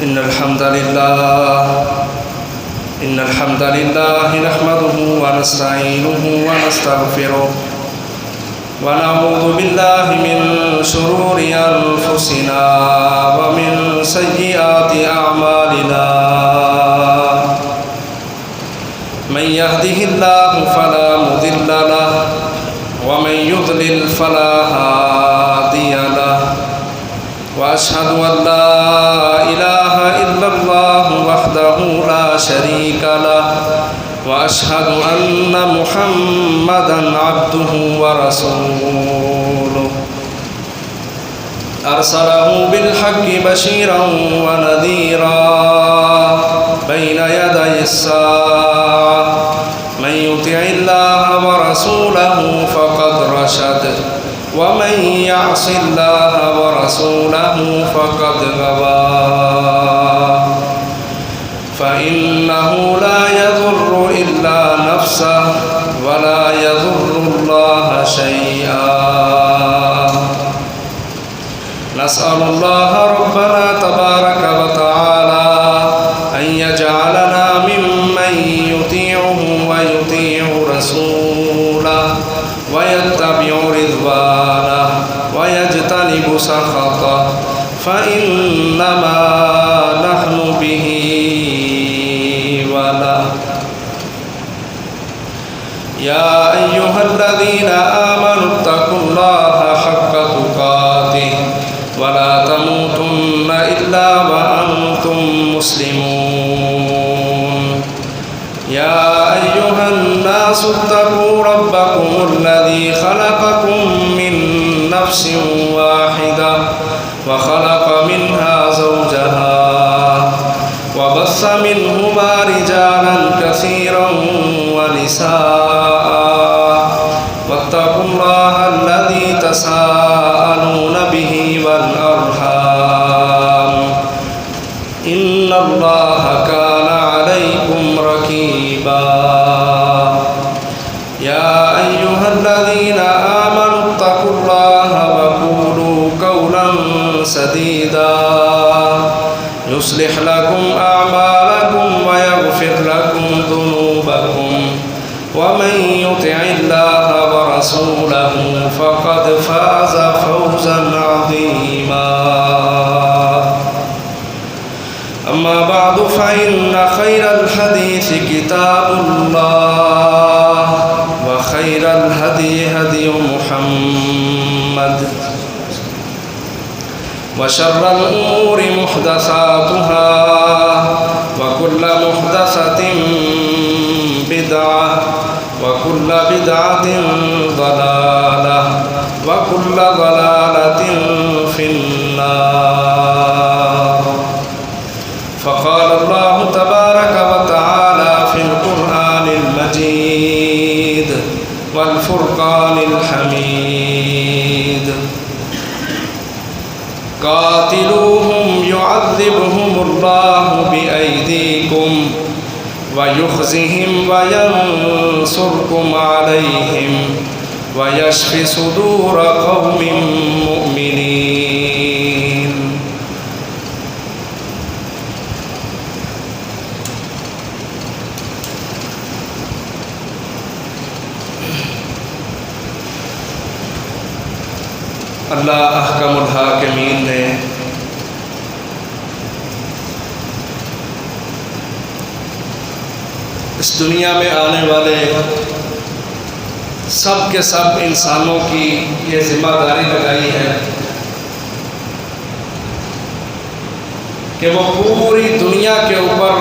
إن الحمد لله نحمده ونستعينه ونستغفره ونعوذ بالله من شرور أنفسنا ومن سيئات أعمالنا من يهده الله فلا مضل له ومن يضلل فلا هادي له وأشهد أن لا إله إلا الله وحده لا شريك له وأشهد أن محمدًا عبده ورسوله أرسله بالحق بشيرا ونذيرا بين يدي الساعة من يطع الله ورسوله فقد رشد ومن يعص الله ورسوله فقد غوى فإنه لا يضر إلا نفسه ولا يضر الله شيئا نسأل الله ربنا تبارك وتعالى أن يجعلنا ممن يطيعه ويطيع رسوله ويتبع رضوانه ويجتنب سخطه فإنما نحن به وله يا أيها الذين آمنوا اتقوا الله حق تقاته ولا تموتن إلا وأنتم مسلمون يا أيها الناس اتقوا ربكم الذي خلقكم من نفس واحدة وخلق منها زوجها وبث منهما رجالا كثيرا ونساء واتقوا الله الذي تساءلون به والأرحام إن الله كان عليكم رقيبا يا أيها الذين آمنوا اتقوا الله وقولوا قولا سديدا يصلح لكم أعمالكم ويغفر لكم ذنوبكم ومن يطع الله ورسوله فقد فاز فوزا عظيما أما بعد فإن خير الحديث كتاب الله وخير الهدي هدي محمد وشر الأمور محدثاتها وكل محدثة بدعة وكل بدعة ضلالة وكل ضلالة في النار فقال الله تبارك وتعالى في القرآن المجيد والفرقان الحميد قاتلوهم يعذبهم الله بأيديكم ويخزهم وينصركم عليهم ويشفي صدور قوم مؤمنين اللہ احکم الحاکمین نے اس دنیا میں آنے والے سب کے سب انسانوں کی یہ ذمہ داری لگائی ہے کہ وہ پوری دنیا کے اوپر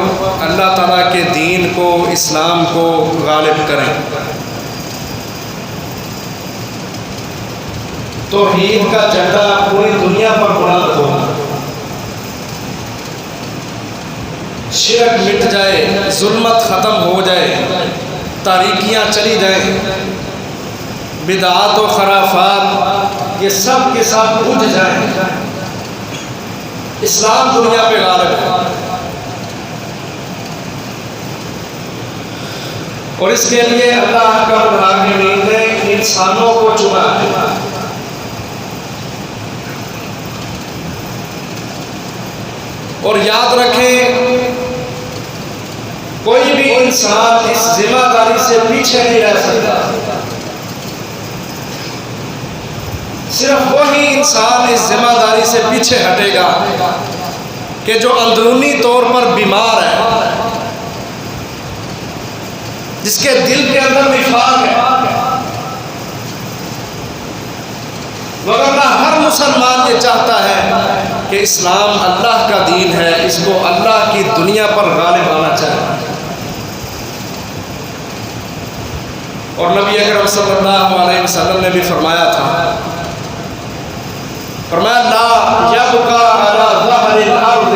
اللہ تعالیٰ کے دین کو، اسلام کو غالب کریں، توحید کا جھنڈا پوری دنیا پر بلند ہو، شرک مٹ جائے، ظلمت ختم ہو جائے، تاریکیاں چلی جائیں، بدعات و خرافات یہ سب کے ساتھ بجھ جائیں، اسلام دنیا پہ غالب ہے۔ اور اس کے لیے اللہ کا الحاکمین نے انسانوں کو چنا ہے۔ اور یاد رکھیں کوئی بھی انسان اس ذمہ داری سے پیچھے نہیں رہ سکتا. صرف وہی انسان اس ذمہ داری سے پیچھے ہٹے گا کہ جو اندرونی طور پر بیمار ہے، جس کے دل کے اندر نفاق ہے. وگرنہ ہر مسلمان یہ چاہتا ہے کہ اسلام اللہ کا دین ہے، اس کو اللہ کی دنیا پر غالب آنا چاہے. اور نبی اکرم صلی اللہ علیہ وسلم نے بھی فرمایا تھا، فرمایا لا یبقى على ظهر الارض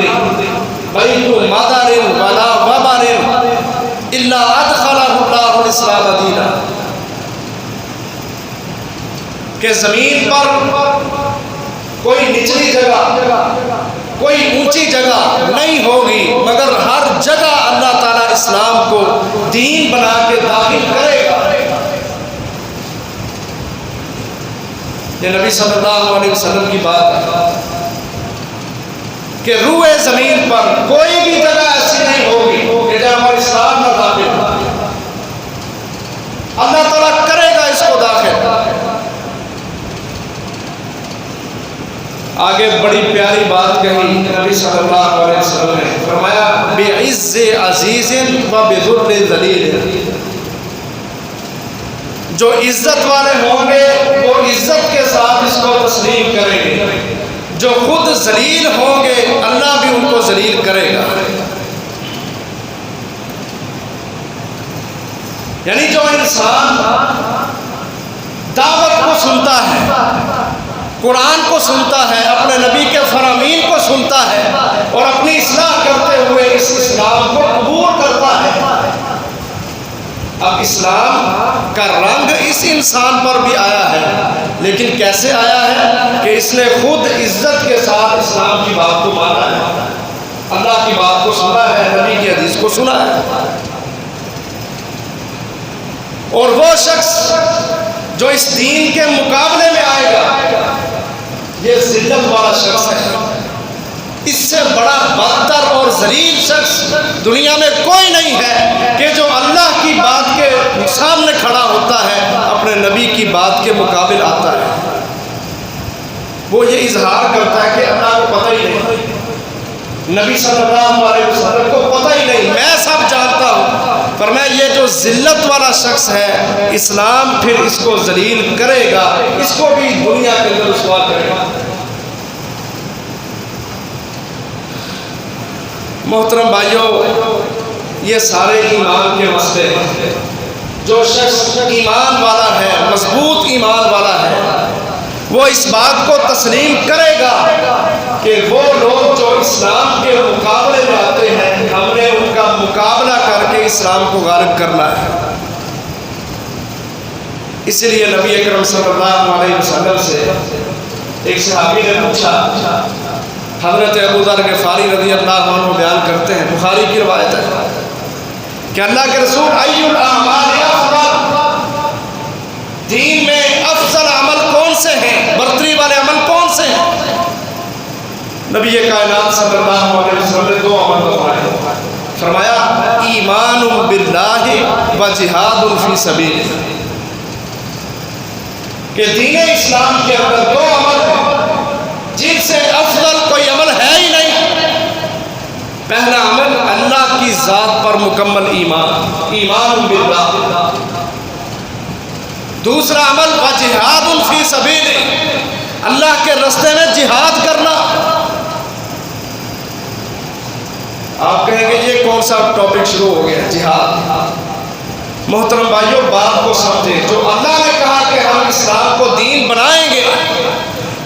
بیت مدر ولا وبر الا ادخله الله الاسلام دینا. کہ زمین پر کوئی نچلی جگہ، کوئی اونچی جگہ نہیں ہوگی مگر ہر جگہ اللہ تعالیٰ اسلام کو دین بنا کے داخل کرے گا. یہ نبی صلی اللہ علیہ وسلم کی بات ہے کہ روئے زمین پر کوئی بھی جگہ ایسی نہیں ہوگی کہ جہاں پر اسلام نہ داخل ہو. اللہ تعالیٰ کرے گا اس کو داخل. آگے بڑی پیاری بات کہی نبی صلی اللہ علیہ وسلم نے، فرمایا بعز عزیز و بذل ذلیل. جو عزت والے ہوں گے وہ عزت کے ساتھ اس کو تسلیم کریں گے، جو خود ذلیل ہوں گے اللہ بھی ان کو ذلیل کرے گا. یعنی جو انسان دعوت کو سنتا ہے، قرآن کو سنتا ہے، اپنے نبی کے فرامین کو سنتا ہے اور اپنی اصلاح کرتے ہوئے اس اسلام کو قبول کرتا ہے، اب اسلام کا رنگ اس انسان پر بھی آیا ہے. لیکن کیسے آیا ہے کہ اس نے خود عزت کے ساتھ اسلام کی بات کو مانا ہے، اللہ کی بات کو سنا ہے، نبی کی حدیث کو سنا ہے. اور وہ شخص جو اس دین کے مقابلے میں آئے گا یہ ذلت والا شخص ہے. اس سے بڑا بدتر اور ذلیل شخص دنیا میں کوئی نہیں ہے کہ جو اللہ کی بات کے سامنے کھڑا ہوتا ہے، اپنے نبی کی بات کے مقابل آتا ہے. وہ یہ اظہار کرتا ہے کہ اللہ کو پتہ ہی نہیں، نبی صلی اللہ علیہ وسلم کو پتہ ہی نہیں، میں سب جانتا ہوں. فرمایا یہ جو ذلت والا شخص ہے اسلام پھر اس کو ذلیل کرے گا، اس کو بھی دنیا کے اندر رسوا کرے گا. محترم بھائیوں، یہ سارے ایمان کے مسئلے ہیں. جو شخص ایمان والا ہے، مضبوط ایمان والا ہے، وہ اس بات کو تسلیم کرے گا کہ وہ لوگ جو اسلام کے مقابلے میں آتے ہیں ہم نے ان کا مقابلہ کر کے اسلام کو غالب کرنا ہے. اسی لیے نبی اکرم صلی اللہ علیہ وسلم سے ایک صحابی نے پوچھا، حضرت ابو ذر غفاری رضی اللہ عنہ بیان کرتے ہیں، بخاری کی روایت ہے کہ اللہ کے رسول ای الاعمال افضل، دین میں افضل عمل کون سے ہیں، برتری والے عمل کون سے ہیں؟ نبی کائنات صلی اللہ علیہ وسلم نے دو عمل بتائے. فرمایا ایمان باللہ و جہاد فی سبیلہ، کہ دین اسلام کے اندر دو عمل ہیں جن سے افضل کوئی عمل ہے ہی نہیں. پہلا عمل اللہ کی ذات پر مکمل ایمان، ایمان باللہ. دوسرا عمل وجہاد فی سبیلہ، اللہ کے راستے میں جہاد کرنا. آپ کہیں گے یہ کون سا ٹاپک شروع ہو گیا جہاد؟ محترم بھائیوں بات کو سمجھیں. جو اللہ نے کہا کہ ہم اسلام کو دین بنائیں گے،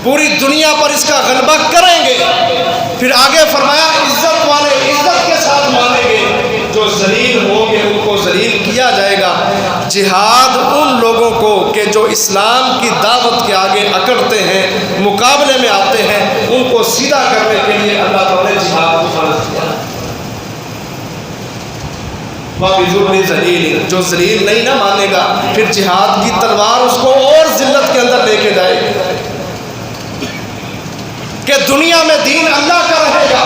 پوری دنیا پر اس کا غلبہ کریں گے، پھر آگے فرمایا عزت والے عزت کے ساتھ مانیں گے، جو ذلیل ہوں گے ان کو ذلیل کیا جائے گا. جہاد ان لوگوں کو کہ جو اسلام کی دعوت کے آگے اکڑتے ہیں، مقابلے میں آتے ہیں، ان کو سیدھا کرنے کے لیے اللہ تعالیٰ نے جہاد کو فرض کیا. وَبِذُلِّ ذَلِيلٍ، جو ذلیل نہیں نہ مانے گا پھر جہاد کی تلوار اس کو اور ذلت کے اندر لے کے جائے گی کہ دنیا میں دین اللہ کا رہے گا،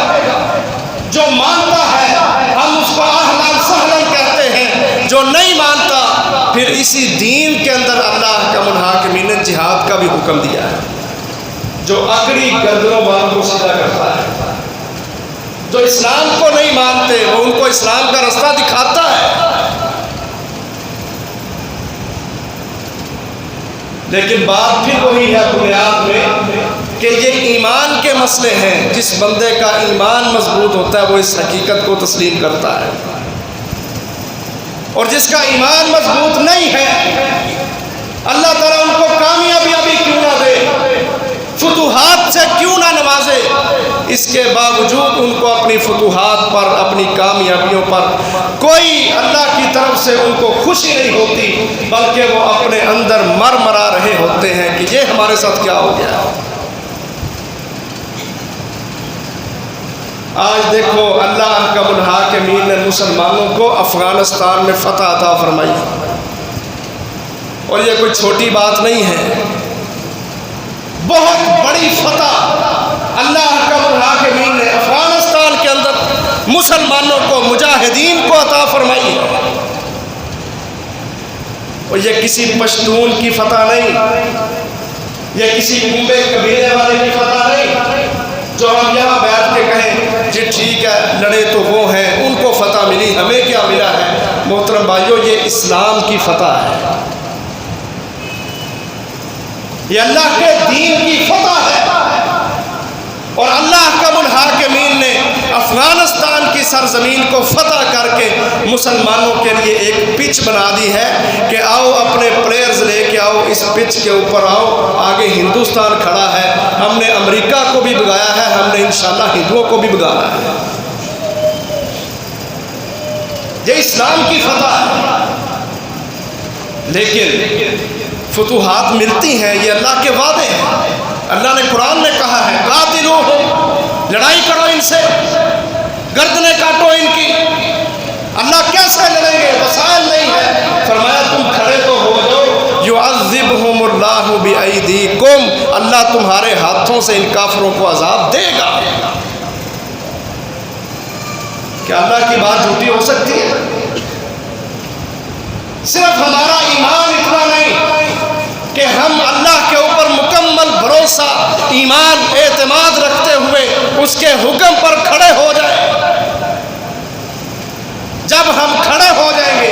جو نہیں مانتا پھر اسی دین کے اندر اللہ کا الحاکمین نے جہاد کا بھی حکم دیا ہے. جو اکڑی گردنوں والوں کو سیدھا کرتا ہے، جو اسلام کو نہیں مانتے وہ ان کو اسلام کا رستہ دکھاتا ہے. لیکن بات پھر وہی ہے بنیاد میں کہ یہ ایمان کے مسئلے ہیں. جس بندے کا ایمان مضبوط ہوتا ہے وہ اس حقیقت کو تسلیم کرتا ہے، اور جس کا ایمان مضبوط نہیں ہے اللہ تعالیٰ ان کو کامیابی ابھی کیوں نہ دے، فتوحات سے کیوں نہ نوازے، اس کے باوجود ان کو اپنی فتوحات پر، اپنی کامیابیوں پر کوئی اللہ کی طرف سے ان کو خوشی نہیں ہوتی، بلکہ وہ اپنے اندر مر مرا رہے ہوتے ہیں کہ یہ ہمارے ساتھ کیا ہو گیا. آج دیکھو اللہ احکم الحاکمین نے مسلمانوں کو افغانستان میں فتح عطا فرمائی، اور یہ کوئی چھوٹی بات نہیں ہے، بہت بڑی فتح اللہ احکم الحاکمین نے افغانستان کے اندر مسلمانوں کو، مجاہدین کو عطا فرمائی. اور یہ کسی پشتون کی فتح نہیں، یہ کسی کنبے قبیلے والے کی فتح نہیں جو ہم یہاں بیٹھ کے کہیں جی ٹھیک ہے لڑے تو وہ ہیں، ان کو فتح ملی، ہمیں کیا ملا ہے. محترم بھائیو، یہ اسلام کی فتح ہے، یہ اللہ کے دین کی فتح ہے. اور اللہ احکم الحاکمین نے افغانستان کی سرزمین کو فتح کر کے مسلمانوں کے لیے ایک پچ بنا دی ہے کہ آؤ اپنے پلیئرز لے کے آؤ، اس پچ کے اوپر آؤ. آگے ہندوستان کھڑا ہے، ہم نے امریکہ کو بھی بگایا ہے، ہم نے انشاءاللہ ہندوؤں کو بھی بگانا ہے. یہ اسلام کی فتح ہے. لیکن فتوحات ملتی ہیں، یہ اللہ کے وعدے ہیں. اللہ نے قرآن میں کہا ہے قاتلوہم، لڑائی کرو ان سے، گردنیں کاٹو ان کی. اللہ کیسے لڑیں گے؟ وسائل نہیں ہے. فرمایا تم کھڑے تو ہو جاؤ. یعذبہم اللہ بایدیکم، اللہ تمہارے ہاتھوں سے ان کافروں کو عذاب دے گا. کیا اللہ کی بات جھوٹی ہو سکتی ہے؟ صرف ہمارا ایمان اتنا نہیں کہ ہم اللہ کے اوپر مکمل بھروسہ، ایمان، اعتماد رکھتے ہوئے اس کے حکم پر کھڑے ہو جائیں. جب ہم کھڑے ہو جائیں گے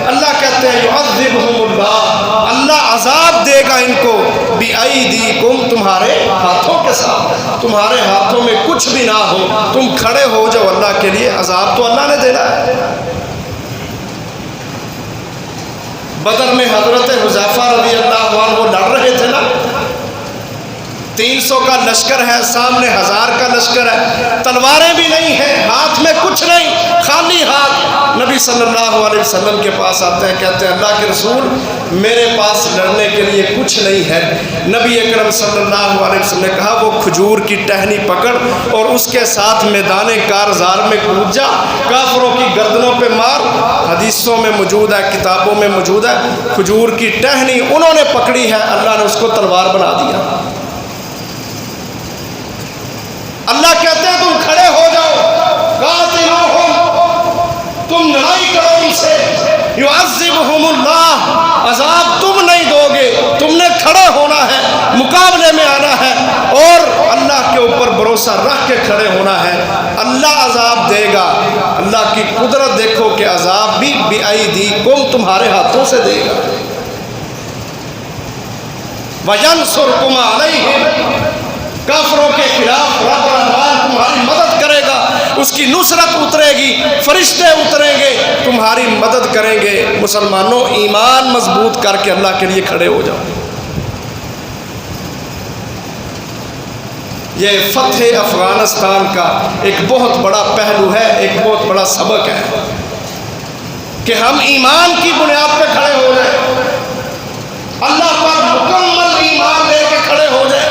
اللہ کہتے ہیں یعذبہم اللہ، اللہ عذاب دے گا ان کو بایدیکم، تمہارے ہاتھوں کے ساتھ. تمہارے ہاتھوں میں کچھ بھی نہ ہو، تم کھڑے ہو جاؤ اللہ کے لیے. عذاب تو اللہ نے دینا ہے. بدر میں حضرت حذیفہ رضی اللہ عنہ لڑ رہے تھے نا، 300 کا لشکر ہے، سامنے 1000 کا لشکر ہے، تلواریں بھی نہیں ہیں، ہاتھ میں کچھ نہیں، خالی ہاتھ. نبی صلی اللہ علیہ وسلم کے پاس آتے ہیں، کہتے ہیں اللہ کے رسول میرے پاس لڑنے کے لیے کچھ نہیں ہے. نبی اکرم صلی اللہ علیہ وسلم نے کہا وہ کھجور کی ٹہنی پکڑ اور اس کے ساتھ میدان کارزار میں کود جا، کافروں کی گردنوں پہ مار. حدیثوں میں موجود ہے، کتابوں میں موجود ہے، کھجور کی ٹہنی انہوں نے پکڑی ہے، اللہ نے اس کو تلوار بنا دیا. اللہ کہتے ہیں تم کھڑے ہو جاؤ، قاتلوہم، تم لڑائی کرو ان سے. یعذبہم اللہ، عذاب تم نہیں دو گے، تم نے کھڑے ہونا ہے، مقابلے میں آنا ہے اور اللہ کے اوپر بھروسہ رکھ کے کھڑے ہونا ہے. اللہ عذاب دے گا. اللہ کی قدرت دیکھو کہ عذاب بھی بایدیکم، تمہارے ہاتھوں سے دے گا. وینصرکم علیہم، کافروں کے خلاف رب الرحمن تمہاری مدد کرے گا، اس کی نصرت اترے گی، فرشتے اتریں گے، تمہاری مدد کریں گے. مسلمانوں ایمان مضبوط کر کے اللہ کے لیے کھڑے ہو جاؤ. یہ فتح افغانستان کا ایک بہت بڑا پہلو ہے، ایک بہت بڑا سبق ہے کہ ہم ایمان کی بنیاد پہ کھڑے ہو جائیں، اللہ پر مکمل ایمان لے کے کھڑے ہو جائیں.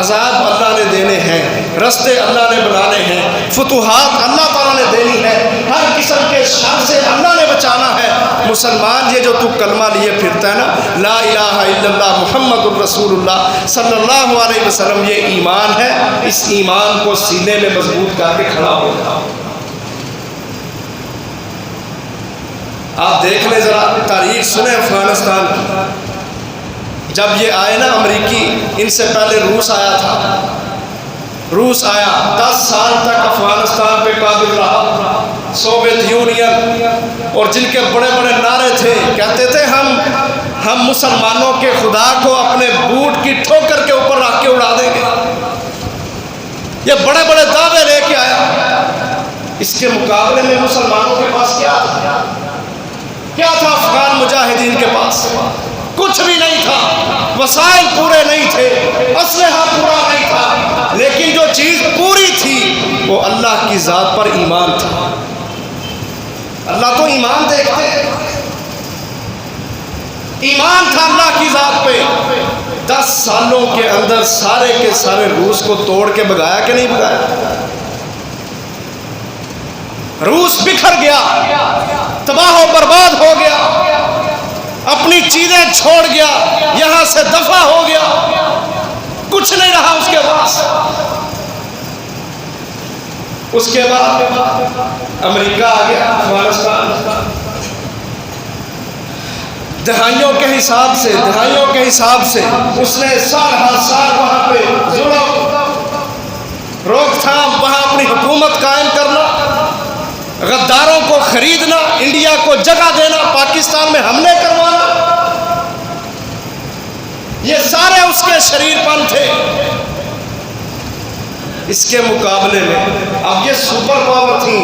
عذاب اللہ نے دینے ہیں، رستے اللہ نے بنانے ہیں، فتوحات اللہ تعالیٰ نے دینی ہے، ہر قسم کے شر سے اللہ نے بچانا ہے. مسلمان یہ جو تو کلمہ لیے پھرتا ہے نا، لا الہ الا اللہ محمد الرسول اللہ صلی اللہ علیہ وسلم، یہ ایمان ہے. اس ایمان کو سینے میں مضبوط کر کے کھڑا ہو جاؤ. آپ دیکھ لیں ذرا تاریخ سنیں افغانستان کی. جب یہ آئے نا امریکی، ان سے پہلے روس آیا تھا. روس آیا 10 سال تک افغانستان پہ قابض رہا، سوویت یونین، اور جن کے بڑے بڑے نعرے تھے، کہتے تھے ہم مسلمانوں کے خدا کو اپنے بوٹ کی ٹھوکر کے اوپر رکھ کے اڑا دیں گے. یہ بڑے بڑے دعوے لے کے آیا. اس کے مقابلے میں مسلمانوں کے پاس کیا تھا افغان مجاہدین کے پاس؟ کچھ بھی نہیں تھا. وسائل پورے نہیں تھے، اسلحہ پورا نہیں تھا، لیکن جو چیز پوری تھی وہ اللہ کی ذات پر ایمان تھا. اللہ تو ایمان دیکھتے ہیں. ایمان تھا اللہ کی ذات پہ. 10 سالوں کے اندر سارے کے سارے روس کو توڑ کے بھگایا کہ نہیں بھگایا؟ روس بکھر گیا، تباہ و برباد ہو گیا، اپنی چیزیں چھوڑ گیا، یہاں سے دفع ہو گیا، کچھ نہیں رہا اس کے پاس. اس کے بعد امریکہ آ گیا افغانستان. دہائیوں کے حساب سے اس نے سال ہر سال وہاں پہ ظلم، روک تھام، وہاں اپنی حکومت قائم کرنا، غداروں کو خریدنا، انڈیا کو جگہ دینا، پاکستان میں حملے کروانا، یہ سارے اس کے شریر پن تھے. اس کے مقابلے میں اب یہ سپر پاور تھی.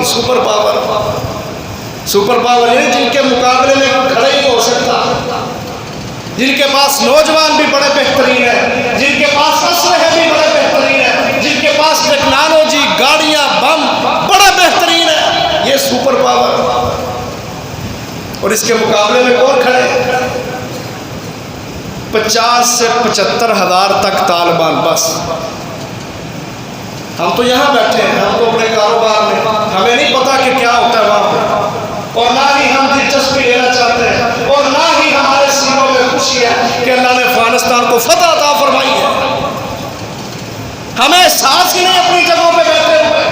سپر پاور یعنی جن کے مقابلے میں کھڑے ہی ہو سکتا، جن کے پاس نوجوان بھی بڑے بہترین ہیں، جن کے پاس اسلحے بھی بڑے بہترین ہیں، جن کے پاس ٹیکنالوجی، گاڑیاں، بم بڑے بہترین ہیں. یہ سپر پاور. اور اس کے مقابلے میں کون کھڑے؟ 50 سے 75 ہزار تک طالبان. بس ہم تو یہاں بیٹھے ہیں، ہم تو اپنے کاروبار میں، ہمیں نہیں پتا کہ کیا ہوتا ہے وہاں پہ، اور نہ ہی ہم دلچسپی لینا چاہتے ہیں، اور نہ ہی ہمارے سینوں میں خوشی ہے کہ اللہ نے افغانستان کو فتح عطا فرمائی ہے. ہمیں احساس ہی نہیں اپنی جگہوں پہ بیٹھے ہوئے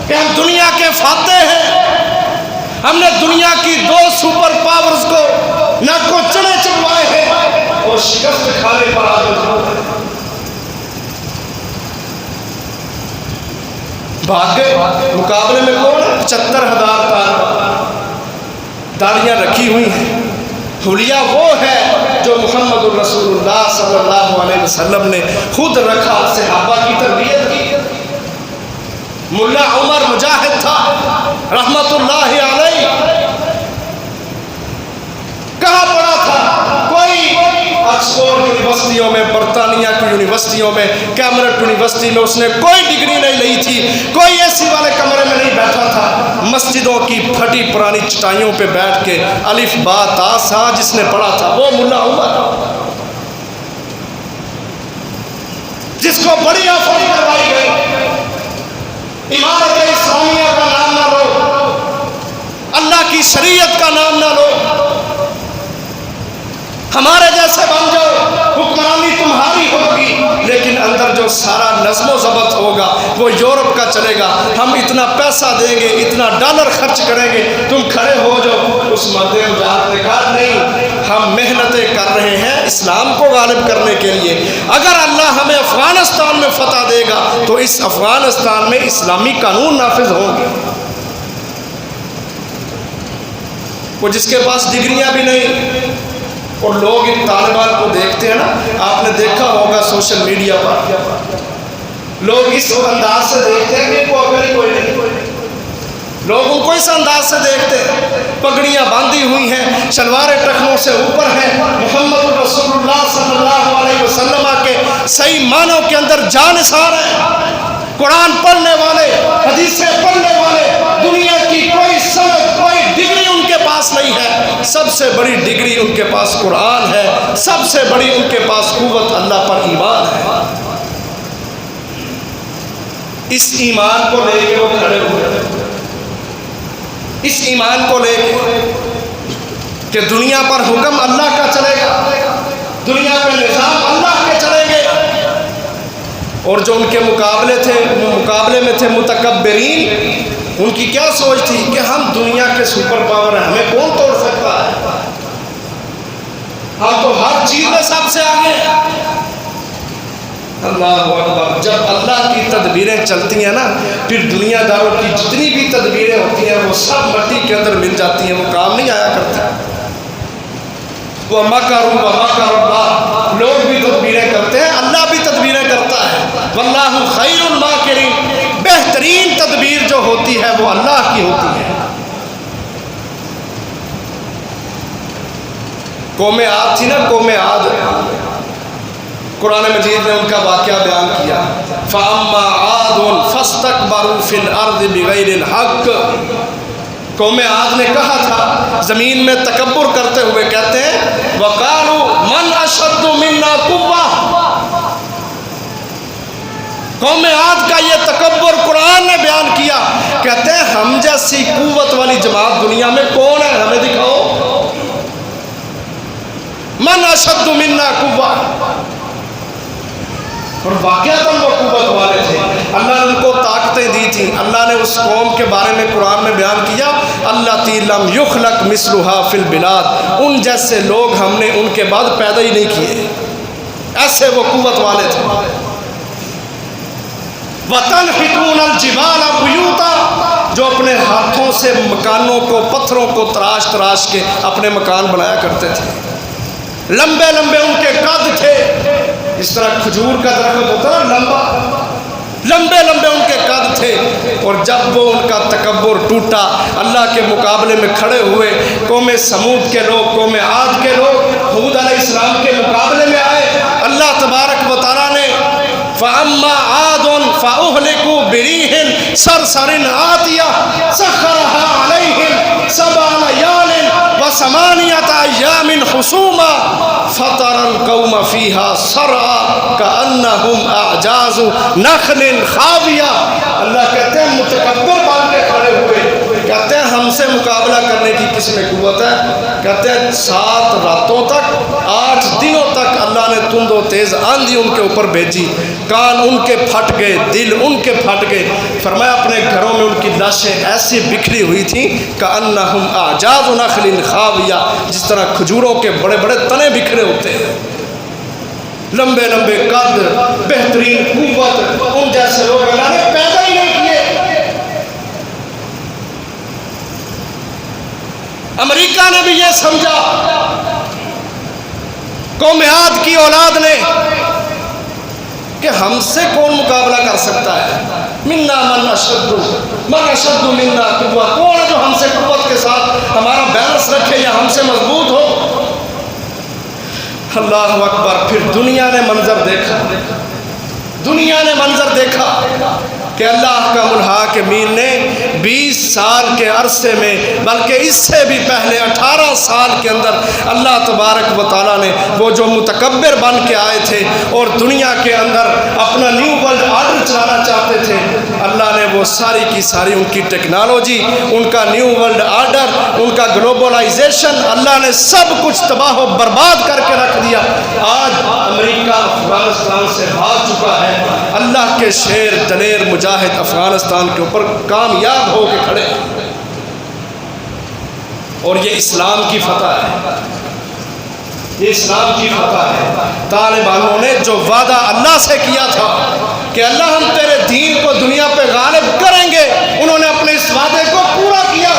کہ ہم دنیا کے فاتح ہیں. ہم نے دنیا کی 2 سپر پاورز کو نہ کو چنے چلوائے ہیں اور شکست کھانے پر آگے بھاگ گئے. مقابلے میں کون؟ 75,000 داڑیاں رکھی ہوئی ہیں. حلیہ وہ ہے جو محمد الرسول اللہ صلی اللہ علیہ وسلم نے خود رکھا، صحابہ کی تربیت کی. ملا عمر مجاہد تھا رحمت اللہ علیہ، کہاں پڑھا تھا؟ کوئی آکسفورڈ یونیورسٹیوں میں، برطانیہ کی یونیورسٹیوں میں، کیمبرج یونیورسٹی میں اس نے کوئی ڈگری نہیں لی تھی، کوئی اے سی والے کمرے میں نہیں بیٹھا تھا. مسجدوں کی پھٹی پرانی چٹائیوں پہ بیٹھ کے الف با تا سا جس نے پڑھا تھا وہ ملا عمر، جس کو بڑی آفت کروائی گئی. امارت اسلامیہ کا نام نہ لو، اللہ کی شریعت کا نام نہ لو، ہمارے جیسے بن جاؤ، حکمرانی تمہاری ہوگی، لیکن اندر جو سارا نظم و ضبط ہوگا وہ یورپ کا چلے گا. ہم اتنا پیسہ دیں گے، اتنا ڈالر خرچ کریں گے، تم کھڑے ہو جاؤ. اس مدے مجاہد نے کہا نہیں، ہم محنتیں کر رہے ہیں اسلام کو غالب کرنے کے لیے. اگر اللہ ہمیں افغانستان میں فتح دے گا تو اس افغانستان میں اسلامی قانون نافذ ہوں گے. وہ جس کے پاس ڈگریاں بھی نہیں، اور لوگ ان طالبان کو دیکھتے ہیں نا، آپ نے دیکھا ہوگا سوشل میڈیا پر، لوگ اس انداز سے دیکھتے ہیں کہ وہ اگر کوئی نہیں، لوگ ان کو اس انداز سے دیکھتے ہیں. پگڑیاں باندھی ہوئی ہیں، شلواریں ٹخنوں سے اوپر ہیں، محمد رسول اللہ صلی اللہ علیہ وسلم کے صحیح معنوں کے اندر جانثار ہیں، قرآن پڑھنے والے، حدیثیں پڑھنے والے. دنیا کی کوئی سند، کوئی ڈگری ان کے پاس نہیں ہے. سب سے بڑی ڈگری ان کے پاس قرآن ہے، سب سے بڑی ان کے پاس قوت اللہ پر ایمان ہے. اس ایمان کو لے کے وہ کھڑے ہوئے، اس ایمان کو لے کے کہ دنیا پر حکم اللہ کا چلے گا، دنیا پہ نظام اللہ کے چلیں گے. اور جو ان کے مقابلے میں تھے متکبرین، ان کی کیا سوچ تھی کہ ہم دنیا کے سپر پاور ہیں، ہمیں کون توڑ سکتا ہے، ہم تو ہر چیز میں سب سے آگے ہیں۔ اللہ اکبر۔ جب اللہ کی تدبیریں چلتی ہیں نا، پھر دنیا داروں کی جتنی بھی تدبیریں ہوتی ہیں وہ سب مٹی کے اندر مل جاتی ہیں، وہ کام نہیں آیا کرتی۔ وہ مکروا ومکر اللہ، لوگ بھی تدبیریں کرتے ہیں، اللہ بھی تدبیریں کرتا ہے۔ واللہ خیر الماکرین، بہترین تدبیر جو ہوتی ہے وہ اللہ کی ہوتی ہے۔ قوم عاد تھی نا، قوم عاد، قرآن مجید نے ان کا واقعہ بیان کیا۔ فَأَمَّا عَادٌ فَاسْتَكْبَرُوا فِي الْأَرْضِ بِغَيْرِ الْحَقِّ، قوم عاد نے کہا تھا زمین میں تکبر کرتے ہوئے، کہتے ہیں وَقَالُوا مَنْ أَشَدُّ مِنَّا قُوَّةً، قوم عاد کا یہ تکبر قرآن نے بیان کیا، کہتے ہیں ہم جیسی قوت والی جماعت دنیا میں کون ہے، ہمیں دکھاؤ۔ من اشد منا قوة، اور واقعات وہ قوت والے تھے، اللہ نے ان کو طاقتیں دی تھیں۔ اللہ نے اس قوم کے بارے میں قرآن میں بیان کیا، التی لم یخلق مثلها فی البلاد، ان جیسے لوگ ہم نے ان کے بعد پیدا ہی نہیں کیے، ایسے وہ قوت والے تھے۔ وَتَنْحِتُونَ الْجِبَالَ بُيُوتًا، جو اپنے ہاتھوں سے مکانوں کو، پتھروں کو تراش تراش کے اپنے مکان بنایا کرتے تھے، لمبے لمبے ان کے قد تھے، اس طرح کھجور کا درخت ہوتا ہے لمبا، لمبے لمبے ان کے قد تھے۔ اور جب وہ ان کا تکبر ٹوٹا، اللہ کے مقابلے میں کھڑے ہوئے، قوم سمود کے لوگ، قوم عاد کے لوگ ہود علیہ السلام کے مقابلے میں آئے، اللہ تبارک و تعالیٰ نے فَأَمَّا عَادٌ فَأُهْلِكُوا بِرِيحٍ صَرْصَرٍ عَاتِيَةٍ سَخَّرَهَا عَلَيْهِمْ 7 لَيَالٍ وَثَمَانِيَةَ أَيَّامٍ حُسُومًا فَتَرَى الْقَوْمَ فِيهَا صَرْعَىٰ كَأَنَّهُمْ أَعْجَازُ نَخْلٍ خَاوِيَةٍ، اللہ کہتے ہیں متکبر بن کے کھڑے ہوئے، کہتے ہیں ہم سے مقابلہ کرنے کی کس میں قوت ہے، کہتے ہیں 7 راتوں تک 8 دنوں تک اللہ نے تند و تیز آندھی ان کے اوپر بھیجی، کان ان کے پھٹ گئے، دل ان کے پھٹ گئے، فرمایا اپنے گھروں میں ان کی لاشیں ایسی بکھری ہوئی تھیں کأنہم اعجاز نخل خاویہ، جس طرح کھجوروں کے بڑے بڑے تنے بکھرے ہوتے ہیں، لمبے لمبے قد، بہترین قوت، ان جیسے لوگ اللہ نے پیدا ہی نہیں کیے۔ امریکہ نے بھی یہ سمجھا، قوم عاد کی اولاد نے، کہ ہم سے کون مقابلہ کر سکتا ہے، منا من اشد منا قوة، کون ہے جو ہم سے قوت کے ساتھ ہمارا بیلنس رکھے یا ہم سے مضبوط ہو۔ اللہ اکبر۔ پھر دنیا نے منظر دیکھا، دنیا نے منظر دیکھا کہ اللہ کا الحاکمین نے 20 سال کے عرصے میں، بلکہ اس سے بھی پہلے 18 سال کے اندر اللہ تبارک و تعالیٰ نے وہ جو متکبر بن کے آئے تھے اور دنیا کے اندر اپنا نیو ورلڈ آرڈر چلانا چاہتے تھے، اللہ نے وہ ساری کی ساری ان کی ٹیکنالوجی، ان کا نیو ورلڈ آرڈر، ان کا گلوبلائزیشن، اللہ نے سب کچھ تباہ و برباد کر کے رکھ دیا۔ آج امریکہ افغانستان سے بھاگ چکا ہے، اللہ کے شیر دلیر مجاہد افغانستان کے اوپر کامیاب ہو کے کھڑے، اور یہ اسلام کی فتح ہے، یہ اسلام کی فتح ہے۔ طالبانوں نے جو وعدہ اللہ سے کیا تھا کہ اللہ ہم تیرے دین کو دنیا پہ غالب کریں گے، انہوں نے اپنے اس وعدے کو پورا کیا۔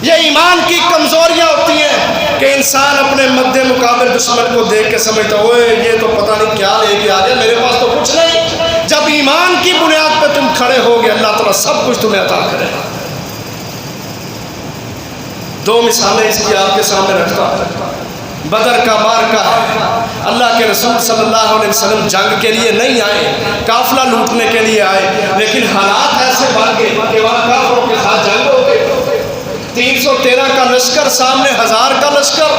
یہ ایمان کی کمزوریاں ہوتی ہیں کہ انسان اپنے مد مقابل دشمن کو دیکھ کے سمجھتا ہوئے یہ تو پتہ نہیں کیا لے کے آ گیا، میرے پاس تو کچھ نہیں۔ جب ایمان کی بنیاد پہ تم کھڑے ہوگے، اللہ تعالیٰ سب کچھ تمہیں عطا کرے گا۔ 2 مثالیں اس کی آپ کے سامنے رکھتا ہوں۔ بدر کا مارکہ ہے، اللہ کے رسول صلی اللہ علیہ وسلم جنگ کے لیے نہیں آئے، قافلہ لوٹنے کے لیے آئے، لیکن حالات ایسے بن گئے کہ وہاں کافروں کے ساتھ جنگ ہو گئی۔ 313 کا لشکر سامنے 1000 کا لشکر،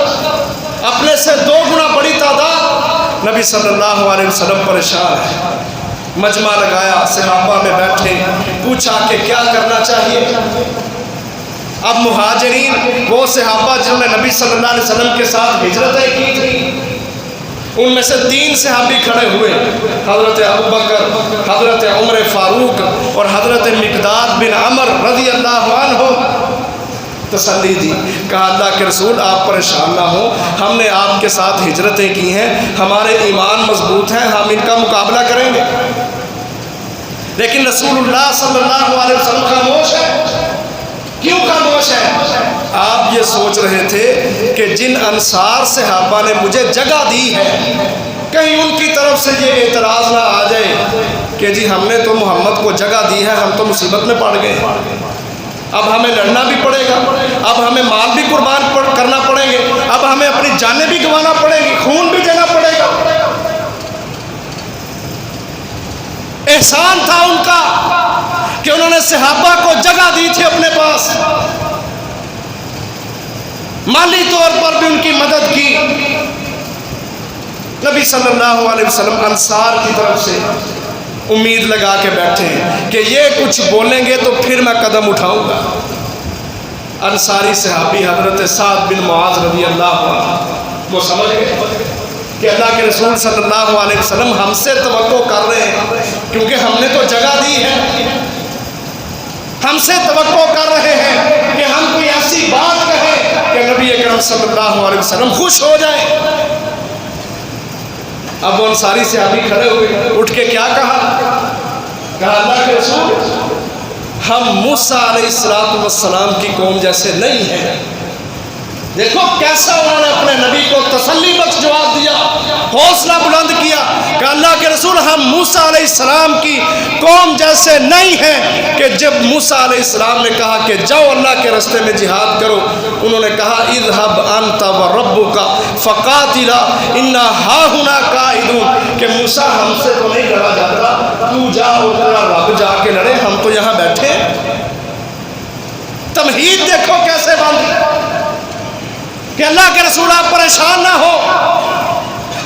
اپنے سے 2 گنا بڑی تعداد۔ نبی صلی اللہ علیہ وسلم پریشان ہے، مجمع لگایا، صحابہ میں بیٹھے، پوچھا کہ کیا کرنا چاہیے۔ اب مہاجرین وہ صحابہ جنہوں نے نبی صلی اللہ علیہ وسلم کے ساتھ ہجرتیں کی تھی، ان میں سے 3 صحابی کھڑے ہوئے، حضرت ابوبکر، حضرت عمر فاروق اور حضرت مقداد بن عمر رضی اللہ عنہ۔ تسلی دی، کہا اللہ کے رسول آپ پریشان نہ ہو، ہم نے آپ کے ساتھ ہجرتیں کی ہیں، ہمارے ایمان مضبوط ہیں، ہم ان کا مقابلہ کریں گے۔ لیکن رسول اللہ صلی اللہ علیہ وسلم خاموش ہے۔ کیوں خاموش ہے؟ آپ یہ سوچ رہے تھے کہ جن انصار صحابہ نے مجھے جگہ دی ہے، کہیں ان کی طرف سے یہ اعتراض نہ آ جائے کہ جی ہم نے تو محمد کو جگہ دی ہے، ہم تو مصیبت میں پڑ گئے، اب ہمیں لڑنا بھی پڑے گا، اب ہمیں مال بھی قربان کرنا پڑیں گے، اب ہمیں اپنی جانیں بھی گنوانا پڑے گی، خون بھی دینا پڑے گا۔ احسان تھا ان کا کہ انہوں نے صحابہ کو جگہ دی تھی اپنے پاس، مالی طور پر بھی ان کی مدد کی۔ نبی صلی اللہ علیہ وسلم انصار کی طرف سے امید لگا کے بیٹھے ہیں کہ یہ کچھ بولیں گے تو پھر میں قدم اٹھاؤں گا۔ انصاری صحابی حضرت سعد بن معاذ رضی اللہ عنہ وہ سمجھ گئے کہ اللہ کے رسول صلی اللہ علیہ وسلم ہم سے توقع کر رہے ہیں، کیونکہ ہم نے تو جگہ دی ہے، ہم سے توقع کر رہے ہیں کہ ہم کوئی ایسی بات کہیں کہ نبی اکرم صلی اللہ علیہ وسلم خوش ہو جائیں۔ اب وہ انصاری صحابی کھڑے ہوئے، اٹھ کے کیا کہا؟ کہا اللہ کے رسول ہم موسیٰ علیہ السلام کی قوم جیسے نہیں ہیں۔ دیکھو کیسا انہوں نے اپنے نبی کو تسلی بخش جواب دیا، حوصلہ بلند کیا کہ اللہ کے رسول ہم موسیٰ علیہ السلام کی قوم جیسے نہیں ہیں کہ جب موسیٰ علیہ السلام نے کہا کہ جاؤ اللہ کے راستے میں جہاد کرو، انہوں نے کہا اذهب انت وربك فقاتلا انا ہاہنا قاعدون، کہ موسیٰ ہم سے تو نہیں لڑا جاتا، تو جا اور تیرا رب جا کے لڑے، ہم تو یہاں بیٹھے۔ تمہید دیکھو کیسے باندھی کہ اللہ کے رسول آپ پریشان نہ ہو،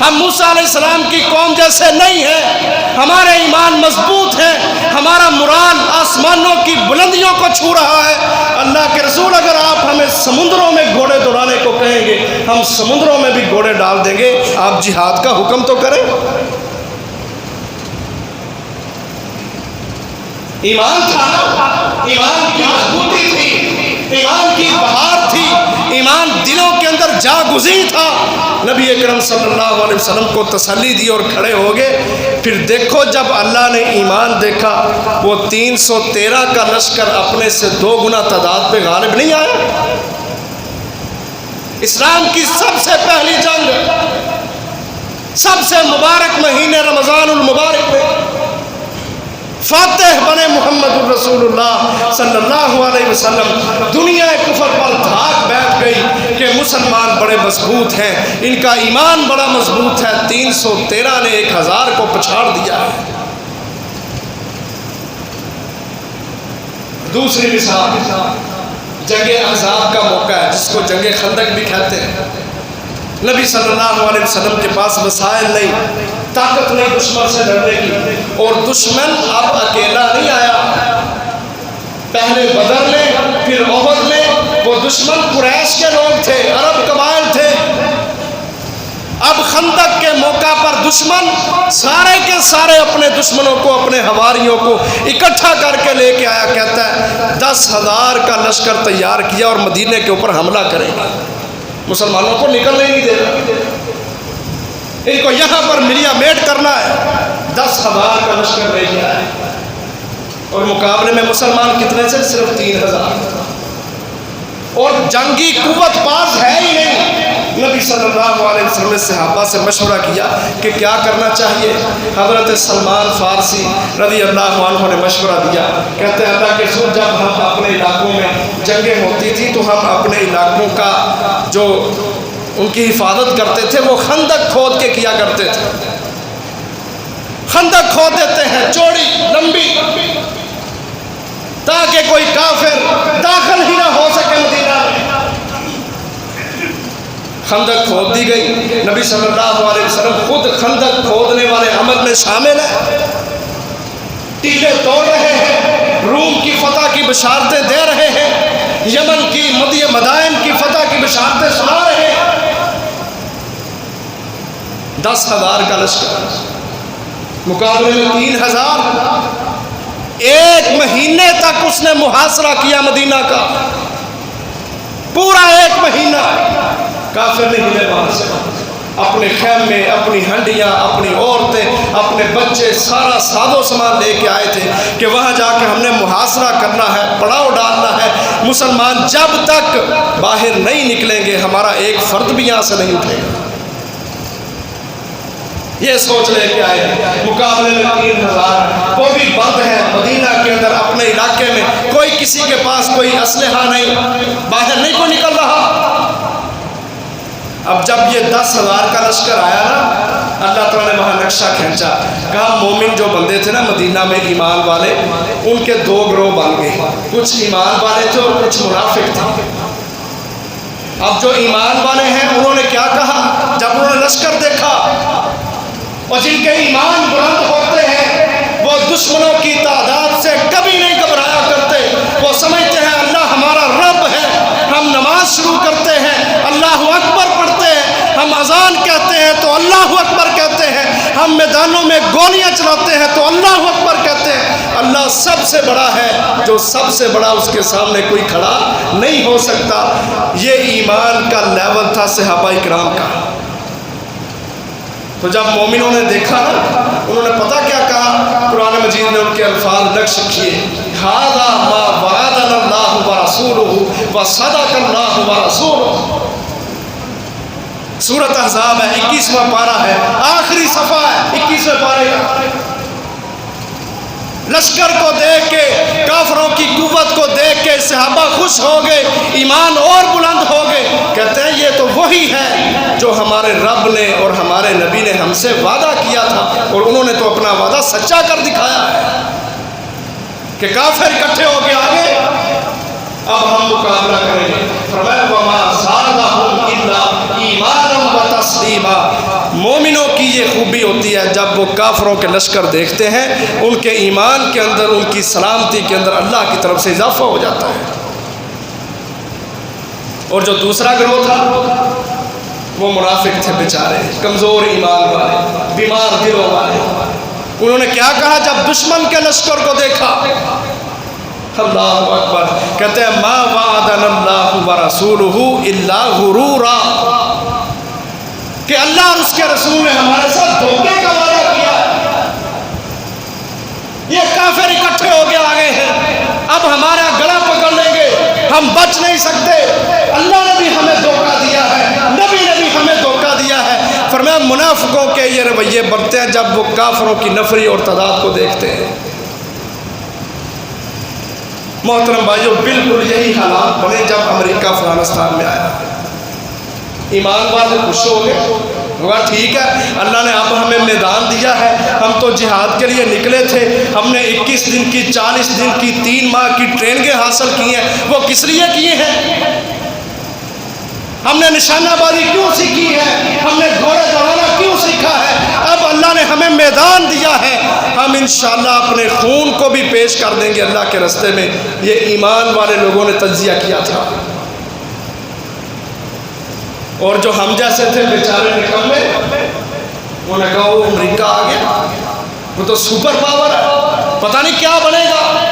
ہم موسیٰ علیہ السلام کی قوم جیسے نہیں ہیں، ہمارے ایمان مضبوط ہیں، ہمارا مراد آسمانوں کی بلندیوں کو چھو رہا ہے۔ اللہ کے رسول اگر آپ ہمیں سمندروں میں گھوڑے دوڑانے کو کہیں گے، ہم سمندروں میں بھی گھوڑے ڈال دیں گے، آپ جہاد کا حکم تو کریں۔ ایمان تھا، ایمان کی مضبوطی تھی، ایمان کی بہار تھی، ایمان دلوں کے اندر جاگزین تھا۔ نبی اکرم صلی اللہ علیہ وسلم کو تسلی دی اور کھڑے ہو گئے۔ پھر دیکھو جب اللہ نے ایمان دیکھا، وہ 313 کا لشکر اپنے سے 2 گنا تعداد پہ غالب نہیں آیا۔ اسلام کی سب سے پہلی جنگ، سب سے مبارک مہینے رمضان المبارک میں فاتح بنے محمد الرسول اللہ صلی اللہ علیہ وسلم۔ دنیا کفر پر دھاک بیٹھ گئی کہ مسلمان بڑے مضبوط ہیں، ان کا ایمان بڑا مضبوط ہے۔ 313 نے 1000 کو پچھاڑ دیا ہے۔ دوسری مثال جنگ احزاب کا موقع ہے، جس کو جنگ خندق بھی کہتے ہیں۔ نبی صلی اللہ علیہ وسلم کے پاس وسائل نہیں، طاقت نہیں دشمن سے لڑنے کی، اور دشمن اب اکیلا نہیں آیا۔ پہلے بدر میں، پھر احد میں، وہ دشمن قریش کے لوگ تھے، عرب قبائل تھے۔ اب خندق کے موقع پر دشمن سارے کے سارے اپنے دشمنوں کو، اپنے حواریوں کو اکٹھا کر کے لے کے آیا، کہتا ہے 10,000 کا لشکر تیار کیا اور مدینے کے اوپر حملہ کریں گے، مسلمانوں کو نکلنے نہیں دے رہا، ان کو یہاں پر ملیا میٹ کرنا ہے۔ 10,000 کا لشکر لے کے آئے، اور مقابلے میں مسلمان کتنے سے؟ صرف 3,000، اور جنگی قوت باز ہے ہی نہیں۔ نبی صلی اللہ علیہ وسلم نے صحابہ سے مشورہ کیا کہ کیا کرنا چاہیے۔ حضرت سلمان فارسی رضی اللہ عنہ نے مشورہ دیا، کہتے ہیں اللہ کے رسول جب ہم اپنے علاقوں میں جنگیں ہوتی تھی تو ہم اپنے علاقوں کا جو ان کی حفاظت کرتے تھے وہ خندق کھود کے کیا کرتے تھے۔ خندق کھود دیتے ہیں چوڑی لمبی، تاکہ کوئی کافر داخل ہی نہ ہو سکے مدینہ میں۔ خندق کھود دی گئی، نبی صلی اللہ علیہ وسلم خود خندق کھودنے والے عمل میں شامل ہیں، ٹیلے توڑ رہے ہیں، روم کی فتح کی بشارتیں دے رہے ہیں، یمن کی مدائن کی فتح کی بشارتیں سنا رہے ہیں۔ 10,000 کا لشکر مقابلے میں 3,000. ایک مہینے تک اس نے محاصرہ کیا مدینہ کا، پورا ایک مہینہ کافر نہیں ہلے وہاں سے. اپنے خیمے، اپنی ہنڈیاں، اپنی عورتیں، اپنے بچے، سارا ساز و سامان لے کے آئے تھے کہ وہاں جا کے ہم نے محاصرہ کرنا ہے، پڑاؤ ڈالنا ہے. مسلمان جب تک باہر نہیں نکلیں گے ہمارا ایک فرد بھی یہاں سے نہیں اٹھے گا. یہ سوچ لے کے آئے. مقابلے میں 3,000، وہ بھی بند ہے مدینہ کے اندر اپنے علاقے میں، کوئی کسی کے پاس کوئی اسلحہ نہیں، باہر نہیں کوئی نکل رہا. اب جب یہ 10,000 کا لشکر آیا نا، اللہ تعالیٰ نے وہاں نقشہ کھینچا. کہا مومن جو بندے تھے نا مدینہ میں ایمان والے، ان کے 2 گروہ بن گئے، کچھ ایمان والے تھے اور کچھ منافق تھے. اب جو ایمان والے ہیں انہوں نے کیا کہا جب انہوں نے لشکر دیکھا، اور جن کے ایمان بلند ہوتے ہیں وہ دشمنوں کی تعداد سے کبھی نہیں گھبرایا کرتے. وہ سمجھتے ہیں اللہ ہمارا رب ہے. ہم نماز شروع کرتے ہیں اللہ اکبر پڑھتے ہیں، ہم اذان کہتے ہیں تو اللہ اکبر کہتے ہیں، ہم میدانوں میں گولیاں چلاتے ہیں تو اللہ اکبر کہتے ہیں. اللہ سب سے بڑا ہے، جو سب سے بڑا اس کے سامنے کوئی کھڑا نہیں ہو سکتا. یہ ایمان کا لیول تھا صحابہ کرام کا. تو جب مومنوں نے دیکھا نا، انہوں نے پتہ کیا کہا؟ قرآن مجید نے ان کے الفاظ نقش کیے. ھذا ما وعدنا اللہ ورسولہ وصدق اللہ ورسولہ. سورۃ احزاب ہے، 21واں پارہ ہے، آخری صفحہ ہے 21ویں پارے کا. لشکر کو دیکھ کے، کافروں کی قوت کو دیکھ کے صحابہ خوش ہو گئے، ایمان اور بلند ہو گئے. کہتے ہیں یہ تو وہی ہے جو ہمارے رب نے اور ہمارے نبی نے ہم سے وعدہ کیا تھا، اور انہوں نے تو اپنا وعدہ سچا کر دکھایا ہے کہ کافر اکٹھے ہو کے آگے. اب ہم مقابلہ کریں گے. فرمایا وما زادہم الا ایمانا وتسلیما. مومنوں کی یہ خوبی ہوتی ہے جب وہ کافروں کے لشکر دیکھتے ہیں، ان کے ایمان کے اندر، ان کی سلامتی کے اندر اللہ کی طرف سے اضافہ ہو جاتا ہے. اور جو دوسرا گروہ تھا وہ منافق تھے بیچارے، کمزور ایمان والے، بیمار دلوں والے. انہوں نے کیا کہا جب دشمن کے لشکر کو دیکھا؟ اللہ اکبر. کہتے ہیں ما وعدنا اللہ ورسولہ الا غرورا، کہ اللہ اور اس کے رسول نے ہمارے ساتھ دھوکے کا وعدہ کیا. یہ کافر اکٹھے ہو کے آگے ہیں، اب ہمارا گلا پکڑ لیں گے، ہم بچ نہیں سکتے. اللہ نے بھی ہمیں دھوکہ دیا ہے، نبی نے بھی ہمیں دھوکہ دیا ہے. فرمایا منافقوں کے یہ رویے بنتے ہیں جب وہ کافروں کی نفری اور تعداد کو دیکھتے ہیں. محترم بھائیو، بالکل یہی حالات بنے جب امریکہ افغانستان میں آیا. ایمان والے خوش ہو گئے، کہا ٹھیک ہے اللہ نے اب ہمیں میدان دیا ہے، ہم تو جہاد کے لیے نکلے تھے، ہم نے 21 دن کی، 40 دن کی، 3 ماہ کی ٹریننگیں حاصل کی ہیں. وہ کس لیے کیے ہیں؟ ہم نے نشانہ بازی کیوں سیکھی ہے؟ ہم نے گھوڑے دوڑانا کیوں سیکھا ہے؟ اب اللہ نے ہمیں میدان دیا ہے، ہم انشاءاللہ اپنے خون کو بھی پیش کر دیں گے اللہ کے راستے میں. یہ ایمان والے لوگوں نے تجزیہ کیا تھا. اور جو ہم جیسے تھے بیچارے نکمے، انہوں نے کہا وہ امریکہ آ گیا، وہ تو سپر پاور ہے، پتہ نہیں کیا بنے گا.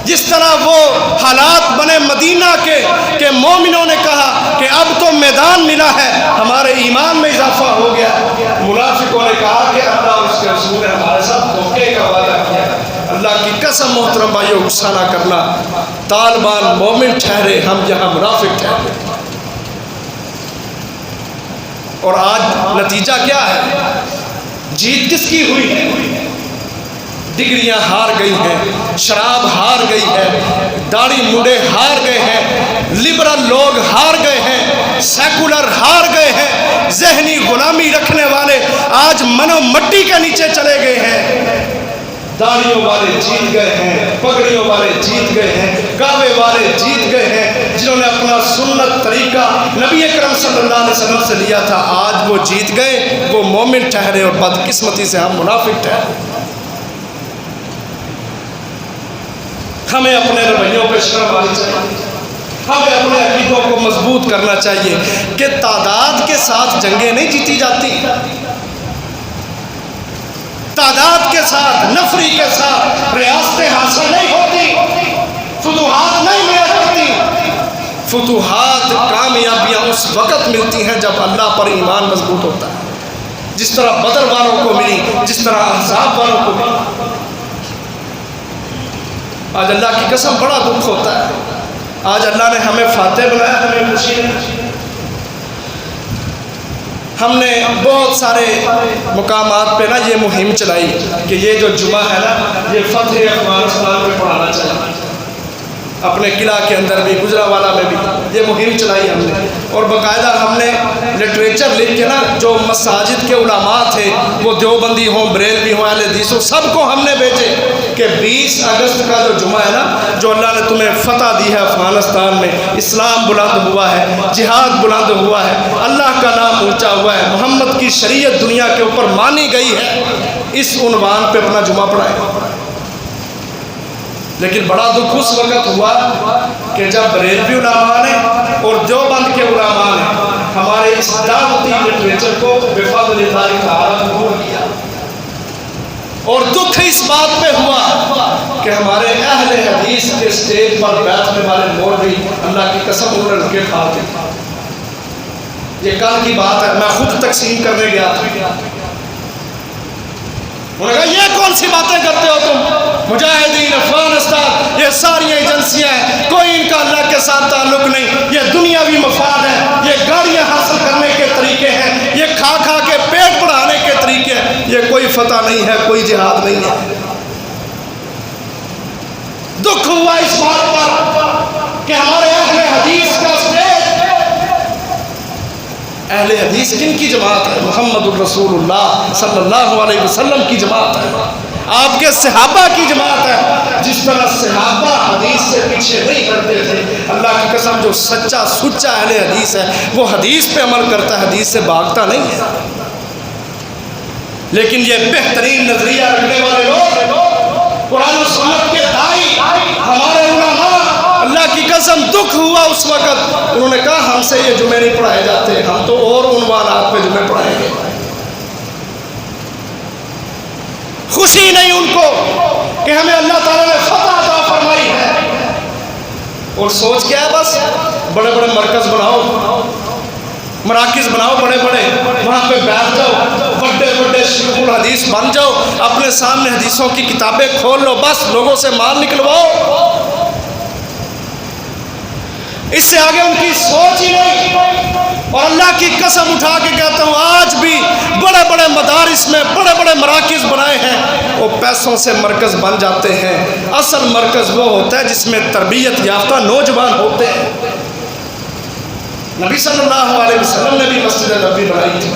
جس طرح وہ حالات بنے مدینہ کے کہ مومنوں نے کہا کہ اب تو میدان ملا ہے، ہمارے ایمان میں اضافہ ہو گیا. منافقوں نے کہا کہ اللہ اور اس کے رسول نے ہمارے ساتھ دھوکے کا وعدہ کیا. اللہ کی قسم محترم بھائیو، غصہ نہ کرنا. طالبان مومن ٹھہرے، ہم یہاں منافق ٹھہرے. اور آج نتیجہ کیا ہے؟ جیت کس کی ہوئی ہے؟ ڈگریاں ہار گئی ہیں، شراب ہار گئی ہے، داڑھی منڈے ہار گئے ہیں، لبرل لوگ ہار گئے ہیں، سیکولر ہار گئے ہیں، ذہنی غلامی رکھنے والے آج منو مٹی کے نیچے چلے گئے ہیں. داڑھیوں والے جیت گئے ہیں، پگڑیوں والے جیت گئے ہیں، کعبے والے جیت گئے ہیں. جنہوں نے اپنا سنت طریقہ نبی اکرم صلی اللہ علیہ وسلم سے لیا تھا، آج وہ جیت گئے، وہ مومن ٹھہرے، اور بدقسمتی سے ہم منافق ٹھہرے. ہمیں اپنے رویوں پہ شرم آنی چاہیے، ہمیں اپنے عقیدوں کو مضبوط کرنا چاہیے کہ تعداد کے ساتھ جنگیں نہیں جیتی جاتی. تعداد کے ساتھ، نفری کے ساتھ ریاستیں حاصل نہیں ہوتی، فتوحات نہیں ملا کرتی۔ فتوحات، کامیابیاں اس وقت ملتی ہیں جب اللہ پر ایمان مضبوط ہوتا ہے، جس طرح بدر والوں کو ملی، جس طرح احزاب والوں کو ملی۔ آج اللہ کی قسم بڑا دکھ ہوتا ہے، آج اللہ نے ہمیں فاتح بنایا، ہمیں خوشی نہیں۔ ہم نے بہت سارے مقامات پہ نا یہ مہم چلائی کہ یہ جو جمعہ ہے نا یہ فتح افغانستان میں پڑھانا چاہیے، اپنے قلعہ کے اندر بھی، گجرانوالہ میں بھی یہ مہم چلائی ہم نے، اور باقاعدہ ہم نے لٹریچر لکھ کے نا جو مساجد کے علماء تھے، وہ دیوبندی ہوں، بریلوی ہوں، اہل حدیث ہوں، سب کو ہم نے بھیجے کہ 20 اگست کا جو جمعہ ہے نا، جو اللہ نے تمہیں فتح دی ہے افغانستان میں، اسلام بلند ہوا ہے، جہاد بلند ہوا ہے، اللہ کا نام اونچا ہوا ہے، محمد کی شریعت دنیا کے اوپر مانی گئی ہے، اس عنوان پہ اپنا جمعہ پڑھائے۔ لیکن بڑا دکھ اس وقت ہوا کہ جب بریلوی علماء نے اور دیوبند کے علماء نے ہمارے اس دعوتی لٹریچر کو بفضل اللہ تعالی قبول کیا، اور دکھ اس بات پہ ہوا کہ ہمارے اہل حدیث کے سٹیج پر بیٹھنے والے مولوی، اللہ کی قسم انہوں نے رکے کھاتے۔ یہ کل کی بات ہے، میں خود تقسیم کرنے گیا تھا، انہوں نے کہا یہ کون سی باتیں کرتے ہو تم، مجاہدین افغانستان یہ ساری ایجنسیاں ہیں، کوئی ان کا اللہ کے ساتھ تعلق نہیں، یہ دنیاوی مفاد ہے، یہ گاڑیاں حاصل کرنے کے طریقے ہیں، یہ کھا کھا کے پیٹ بڑھانے کے طریقے ہیں، یہ کوئی فتح نہیں ہے، کوئی جہاد نہیں ہے۔ دکھ ہوا اس بات پر کہ ہمارے اہل حدیث کا سٹیج، اہل حدیث کن کی جماعت ہے؟ محمد الرسول اللہ صلی اللہ علیہ وسلم کی جماعت ہے، آپ کے صحابہ کی جماعت ہے۔ جس طرح صحابہ حدیث سے پیچھے نہیں ہٹتے تھے، اللہ کی قسم جو سچا سچا اہل حدیث ہے وہ حدیث پہ عمل کرتا ہے، حدیث سے بھاگتا نہیں ہے۔ لیکن یہ بہترین نظریہ رکھنے والے لوگ، قرآن و سنت کے دائی، ہمارے علماء، اللہ کی قسم دکھ ہوا اس وقت، انہوں نے کہا ہم سے یہ جمعے نہیں پڑھائے جاتے، ہم تو اور عنوانات پہ جمعے پڑھائیں گے۔ خوشی نہیں ان کو کہ ہمیں اللہ تعالیٰ نے فتح عطا فرمائی ہے، اور سوچ کیا ہے بس بڑے بڑے مرکز بناؤ، مراکز بناؤ بڑے بڑے، وہاں پہ بیٹھ جاؤ، بڑے بڑے شیخ الحدیث بن جاؤ، اپنے سامنے حدیثوں کی کتابیں کھول لو، بس لوگوں سے مال نکلواؤ۔ اس سے آگے ان کی سوچ ہی نہیں، اور اللہ کی قسم اٹھا کے کہتا ہوں آج بھی بڑے بڑے مدارس میں بڑے بڑے مراکز بنائے ہیں، وہ پیسوں سے مرکز بن جاتے ہیں، اصل مرکز وہ ہوتا ہے جس میں تربیت یافتہ نوجوان ہوتے ہیں۔ نبی صلی اللہ علیہ وسلم نے بھی مسجد نبوی بنائی تھی،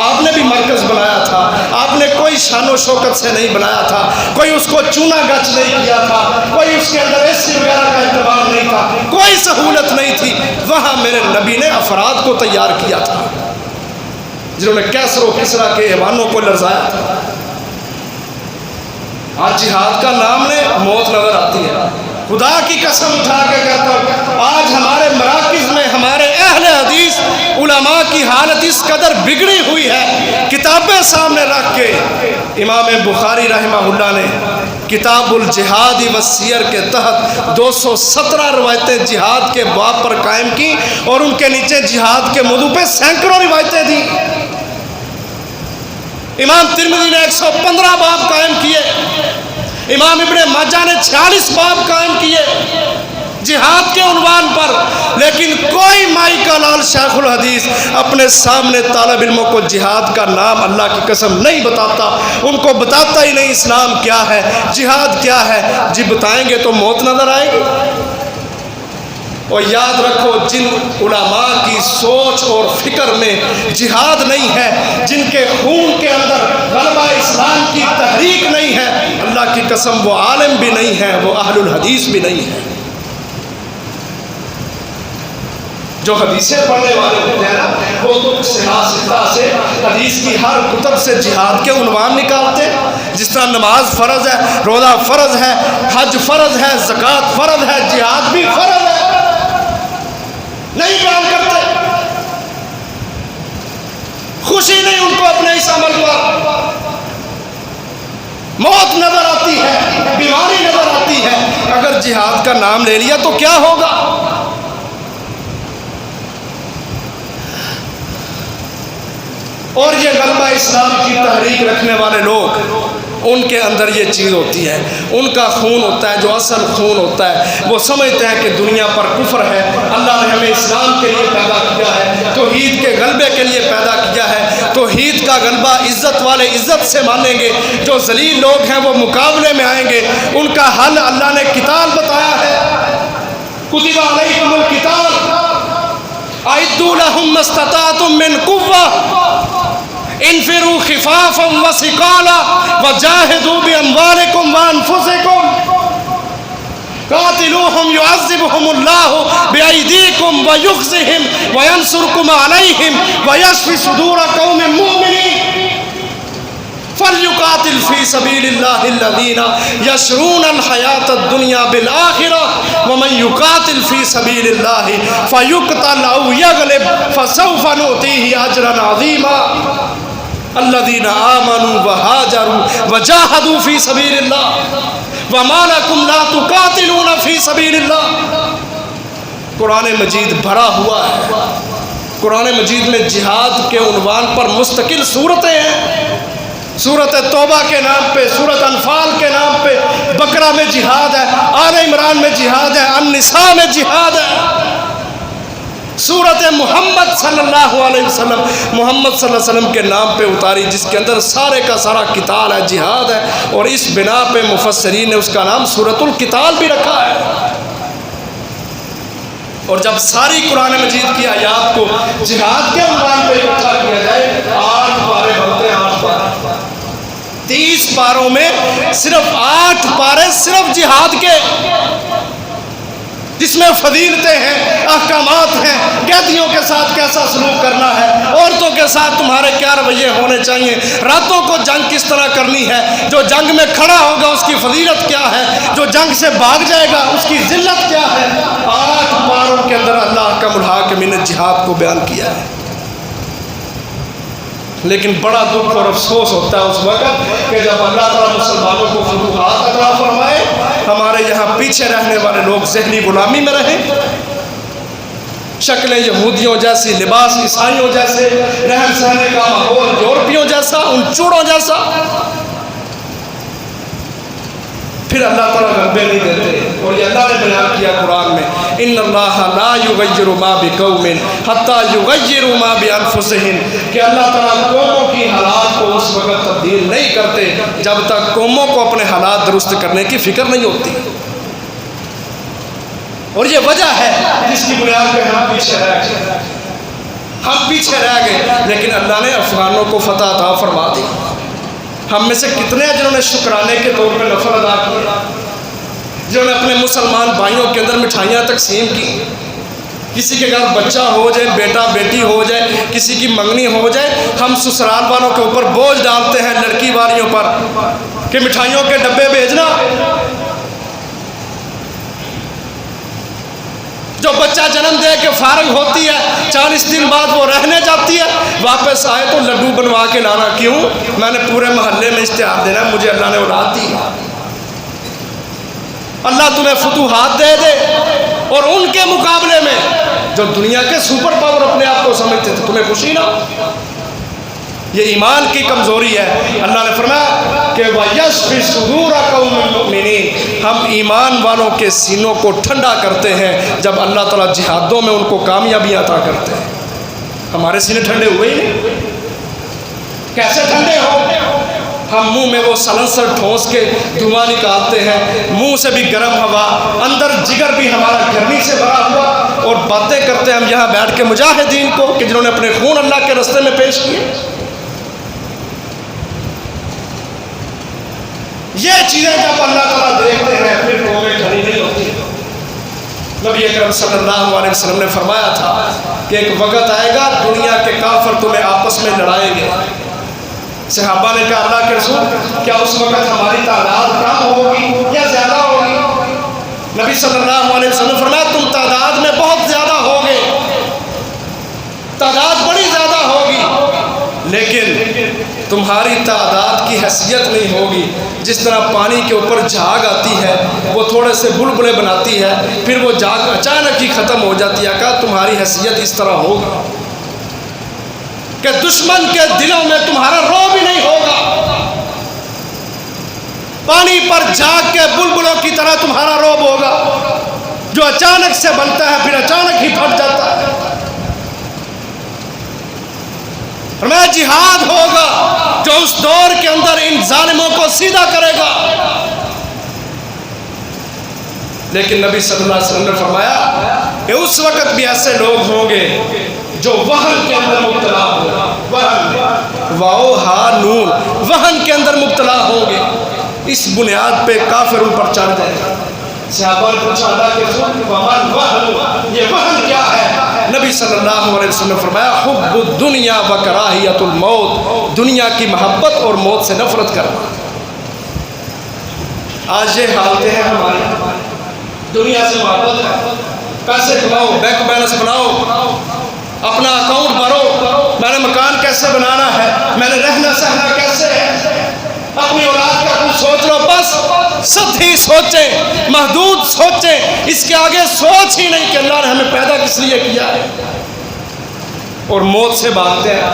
آپ نے بھی مرکز بنایا تھا، آپ نے کوئی شان و شوکت سے نہیں بنایا تھا، کوئی اس کو چونا گچ نہیں کیا تھا، کوئی اس کے اندر اے سی وغیرہ کا اہتمام نہیں تھا، کوئی سہولت نہیں تھی، وہاں میرے نبی نے افراد کو تیار کیا تھا جنہوں نے کیسر و کسرا کے ایوانوں کو لرزایا تھا۔ آج جہاد کا نام لے موت نظر آتی ہے، خدا کی قسم اٹھا کے کہتا ہوں آج ہمارے مراکز میں ہمارے اہل حدیث علماء کی حالت اس قدر بگڑی ہوئی ہے، کتابیں سامنے رکھ کے امام بخاری رحمہ اللہ نے کتاب الجہاد والسیر کے تحت 217 روایتیں جہاد کے باب پر قائم کی، اور ان کے نیچے جہاد کے موضوع پہ سینکڑوں روایتیں دی۔ امام ترمذی نے 115 باب قائم کیے، امام ابن ماجہ نے 46 باب قائم کیے جہاد کے عنوان پر، لیکن کوئی مائی کا لال شیخ الحدیث اپنے سامنے طالب علموں کو جہاد کا نام اللہ کی قسم نہیں بتاتا، ان کو بتاتا ہی نہیں اسلام کیا ہے، جہاد کیا ہے۔ جی بتائیں گے تو موت نظر آئے گی۔ اور یاد رکھو جن علماء کی سوچ اور فکر میں جہاد نہیں ہے، جن کے خون کے اندر غلبہ اسلام کی تحریک نہیں ہے، اللہ کی قسم وہ عالم بھی نہیں ہے، وہ اہل الحدیث بھی نہیں ہے۔ جو حدیثیں پڑھنے والے ہوتے ہیں نا وہ تو سیاستہ سے حدیث کی ہر کتب سے جہاد کے عنوان نکالتے ہیں، جس طرح نماز فرض ہے، روزہ فرض ہے، حج فرض ہے، زکوٰۃ فرض ہے، جہاد بھی فرض ہے، نہیں بیان کرتے۔ خوشی نہیں ان کو اپنے اس عمل پر۔ موت نظر آتی ہے، بیماری نظر آتی ہے، اگر جہاد کا نام لے لیا تو کیا ہوگا؟ اور یہ غلبہ اسلام کی تحریک رکھنے والے لوگ، ان کے اندر یہ چیز ہوتی ہے، ان کا خون ہوتا ہے جو اصل خون ہوتا ہے، وہ سمجھتے ہیں کہ دنیا پر کفر ہے، اللہ نے ہمیں اسلام کے لیے پیدا کیا ہے، توحید کے غلبے کے لیے پیدا کیا ہے، توحید کا غلبہ عزت والے عزت سے مانیں گے، جو ذلیل لوگ ہیں وہ مقابلے میں آئیں گے، ان کا حل اللہ نے قتال بتایا ہے، کتب علیکم القتال اعدوا لهم ما استطعتم من قوة انفروا خفافا وثقالا وجاهدوا بأموالكم وأنفسكم قاتلوهم يعذبهم الله بأيديكم ويخزهم وينصركم عليهم ويشفي صدور قوم مؤمنين فليقاتل في سبيل الله الذين يشرون الحياة الدنيا بالآخرة ومن يقاتل في سبيل الله فيقتل أو يغلب فسوف نؤتيه أجرا عظيما الذين آمنوا وهاجروا وجاهدوا في سبيل الله وما لكم لا تقاتلون في سبيل الله۔ قرآن مجید بھرا ہوا ہے، قرآن مجید میں جہاد کے عنوان پر مستقل صورتیں ہیں، سورت توبہ کے نام پہ، سورت انفال کے نام پہ، بقرہ میں جہاد ہے، آل عمران میں جہاد ہے، النساء میں جہاد ہے، سورت محمد صلی اللہ علیہ وسلم، محمد صلی اللہ علیہ وسلم کے نام پہ اتاری، جس کے اندر سارے کا سارا قتال ہے، جہاد ہے، اور اس بنا پہ مفسرین نے اس کا نام سورت القتال بھی رکھا ہے۔ اور جب ساری قرآن مجید کی آیات کو جہاد کے عنوان پہ اکٹھا کیا جائے، 8 پارے بنتے ہیں، 8 پارے، 30 پاروں میں صرف 8 پارے صرف جہاد کے، جس میں فضیلتیں ہیں، احکامات ہیں، قیدیوں کے ساتھ کیسا سلوک کرنا ہے، عورتوں کے ساتھ تمہارے کیا رویے ہونے چاہیے، راتوں کو جنگ کس طرح کرنی ہے، جو جنگ میں کھڑا ہوگا اس کی فضیلت کیا ہے، جو جنگ سے بھاگ جائے گا اس کی ذلت کیا ہے۔ 8 پاروں کے اندر اللہ احکم الحاکمین نے جہاد کو بیان کیا ہے۔ لیکن بڑا دکھ اور افسوس ہوتا ہے اس وقت کہ جب اللہ تعالیٰ مسلمانوں کو فتوحات عطا فرمائے، ہمارے یہاں پیچھے رہنے والے لوگ ذہنی غلامی میں رہیں، شکلیں یہودیوں جیسی، لباس عیسائیوں جیسے، رہن سہنے کا ماحول یورپیوں جیسا، ان چوڑوں جیسا، پھر اللہ تعالیٰ غلبے نہیں دیتے۔ اور یہ اللہ نے بیان کیا قرآن میں، ان اللہ لا یغیر ما بقوم حتی یغیروا ما بانفسہم، کہ اللہ تعالیٰ قوموں کی حالات کو اس وقت تبدیل نہیں کرتے جب تک قوموں کو اپنے حالات درست کرنے کی فکر نہیں ہوتی۔ اور یہ وجہ ہے جس کی بنیاد پہ ہم پیچھے رہ گئے، ہم پیچھے رہ گئے، لیکن اللہ نے افغانوں کو فتح عطا فرما دی۔ ہم میں سے کتنے ہیں جنہوں نے شکرانے کے طور پہ نفل ادا کیا، جنہوں نے اپنے مسلمان بھائیوں کے اندر مٹھائیاں تقسیم کی، کسی کے گھر بچہ ہو جائے، بیٹا بیٹی ہو جائے، کسی کی منگنی ہو جائے، ہم سسرال والوں کے اوپر بوجھ ڈالتے ہیں لڑکی والیوں پر کہ مٹھائیوں کے ڈبے بھیجنا۔ جو بچہ جنم دے کے فارغ ہوتی ہے، 40 دن بعد وہ رہنے جاتی ہے، واپس آئے تو لڈو بنوا کے لانا، کیوں؟ میں نے پورے محلے میں اشتہار دینا، مجھے اللہ نے اولاد دی۔ اللہ تمہیں فتوحات دے دے، اور ان کے مقابلے میں جو دنیا کے سپر پاور اپنے آپ کو سمجھتے تھے، تمہیں خوشی نہ۔ یہ ایمان کی کمزوری ہے۔ اللہ نے فرمایا کہ وَيَشْفِ صُدُورَ قَوْمٍ مُّؤْمِنِينَ، ہم ایمان والوں کے سینوں کو ٹھنڈا کرتے ہیں جب اللہ تعالیٰ جہادوں میں ان کو کامیابی عطا کرتے ہیں۔ ہمارے سینے ٹھنڈے ہوئے ہی نہیں، کیسے ٹھنڈے ہو؟ ہم منہ میں وہ سلنسر ٹھونس کے دھواں نکالتے ہیں، منہ سے بھی گرم ہوا، اندر جگر بھی ہمارا گرمی سے بھرا ہوا، اور باتیں کرتے ہیں ہم یہاں بیٹھ کے مجاہدین کو کہ جنہوں نے اپنے خون اللہ کے راستے میں پیش کیے۔ یہ چیزیں جب اللہ تعالیٰ دیکھتے ہیں پھر قومیں کھڑی نہیں ہوتی۔ نبی اکرم صلی اللہ علیہ وسلم نے فرمایا تھا کہ ایک وقت آئے گا دنیا کے کافر تمہیں آپس میں لڑائیں گے۔ صحابہ نے کہا اللہ کے رسول کیا اس وقت ہماری تعداد کم ہوگی یا زیادہ ہوگی؟ نبی صلی اللہ علیہ وسلم نے فرمایا تم تعداد میں بہت زیادہ ہوگے، تعداد بڑی زیادہ ہوگی، لیکن تمہاری تعداد کی حیثیت نہیں ہوگی. جس طرح پانی کے اوپر جھاگ آتی ہے وہ تھوڑے سے بلبلے بناتی ہے پھر وہ جھاگ اچانک ہی ختم ہو جاتی ہے. کہا تمہاری حیثیت اس طرح ہوگا کہ دشمن کے دلوں میں تمہارا رعب ہی نہیں ہوگا. پانی پر جھاگ کے بلبلوں کی طرح تمہارا رعب ہوگا جو اچانک سے بنتا ہے پھر اچانک ہی پھٹ جاتا ہے. فرمایا جہاد ہوگا جو اس دور کے اندر ان ظالموں کو سیدھا کرے گا. لیکن نبی صلی اللہ علیہ وسلم نے فرمایا کہ اس وقت بھی ایسے لوگ ہوں گے جو وہن کے اندر مبتلا ہوں گے. وہن واو ہا نون وہن کے اندر مبتلا ہوں گے. اس بنیاد پہ کافر ان پر چڑھ جائے گا. صحابہ نے پوچھا اللہ کے رسول وہن وہن یہ وہن کیا ہے؟ نبی صلی اللہ علیہ وسلم نے فرمایا حب الدنیا و کراہیت الموت. دنیا کی محبت اور موت سے نفرت کرنا. آج یہ حالتیں ہیں ہماری. دنیا سے محبت ہے. پیسے کماؤ بینک بیلنس بناؤ اپنا اکاؤنٹ بھرو. میں نے مکان کیسے بنانا ہے میں نے رہنا سہنا کیسے ہے اپنی اولاد کا کچھ سوچ لو. بس سب ہی سوچیں محدود سوچیں اس کے آگے سوچ ہی نہیں کہ اللہ نے ہمیں پیدا کس لیے کیا ہے. اور موت سے بھاگتے ہیں.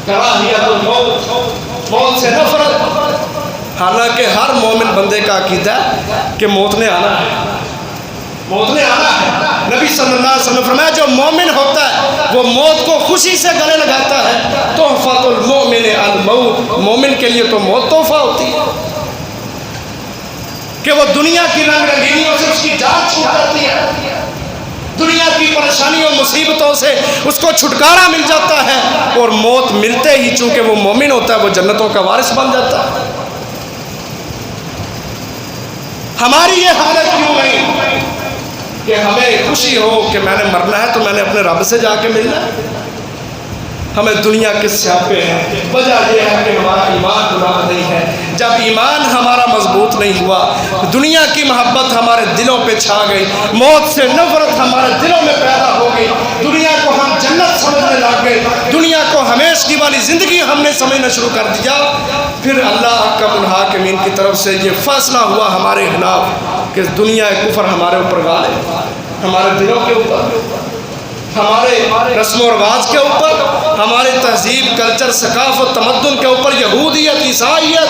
کراہیت الموت موت سے نفرت. حالانکہ ہر مومن بندے کا عقیدہ ہے کہ موت نے آنا ہے. موت نے آنا ہے. نبی صلی اللہ علیہ وسلم نے فرمایا جو مومن ہوتا ہے وہ موت کو خوشی سے گلے لگاتا ہے. تحفۃ المؤمن الموت. مومن کے لیے تو موت تحفہ ہوتی ہے کہ وہ دنیا کی رنگ رنگینیوں سے اس کی جان چھوٹ جاتی ہے. دنیا کی پریشانیوں مصیبتوں سے اس کو چھٹکارا مل جاتا ہے. اور موت ملتے ہی چونکہ وہ مومن ہوتا ہے وہ جنتوں کا وارث بن جاتا ہے. ہماری یہ حالت کیوں نہیں کہ ہمیں خوشی ہو کہ میں نے مرنا ہے تو میں نے اپنے رب سے جا کے ملنا ہے. ہمیں دنیا کے سیاپے ہیں. وجہ یہ ہے کہ ہمارا ایمان بلند نہیں ہے. جب ایمان ہمارا مضبوط نہیں ہوا دنیا کی محبت ہمارے دلوں پہ چھا گئی. موت سے نفرت ہمارے دلوں میں پیدا ہو گئی. دنیا کو ہم جنت سمجھنے لگ گئے. دنیا کو ہمیشگی والی زندگی ہم نے سمجھنا شروع کر دیا. پھر اللہ احکم الحاکمین کی طرف سے یہ فیصلہ ہوا ہمارے خلاف کہ دنیا کفر ہمارے اوپر غالب. ہمارے دلوں کے اوپر ہمارے رسم و رواج کے اوپر ہمارے تہذیب کلچر ثقافت تمدن کے اوپر یہودیت عیسائیت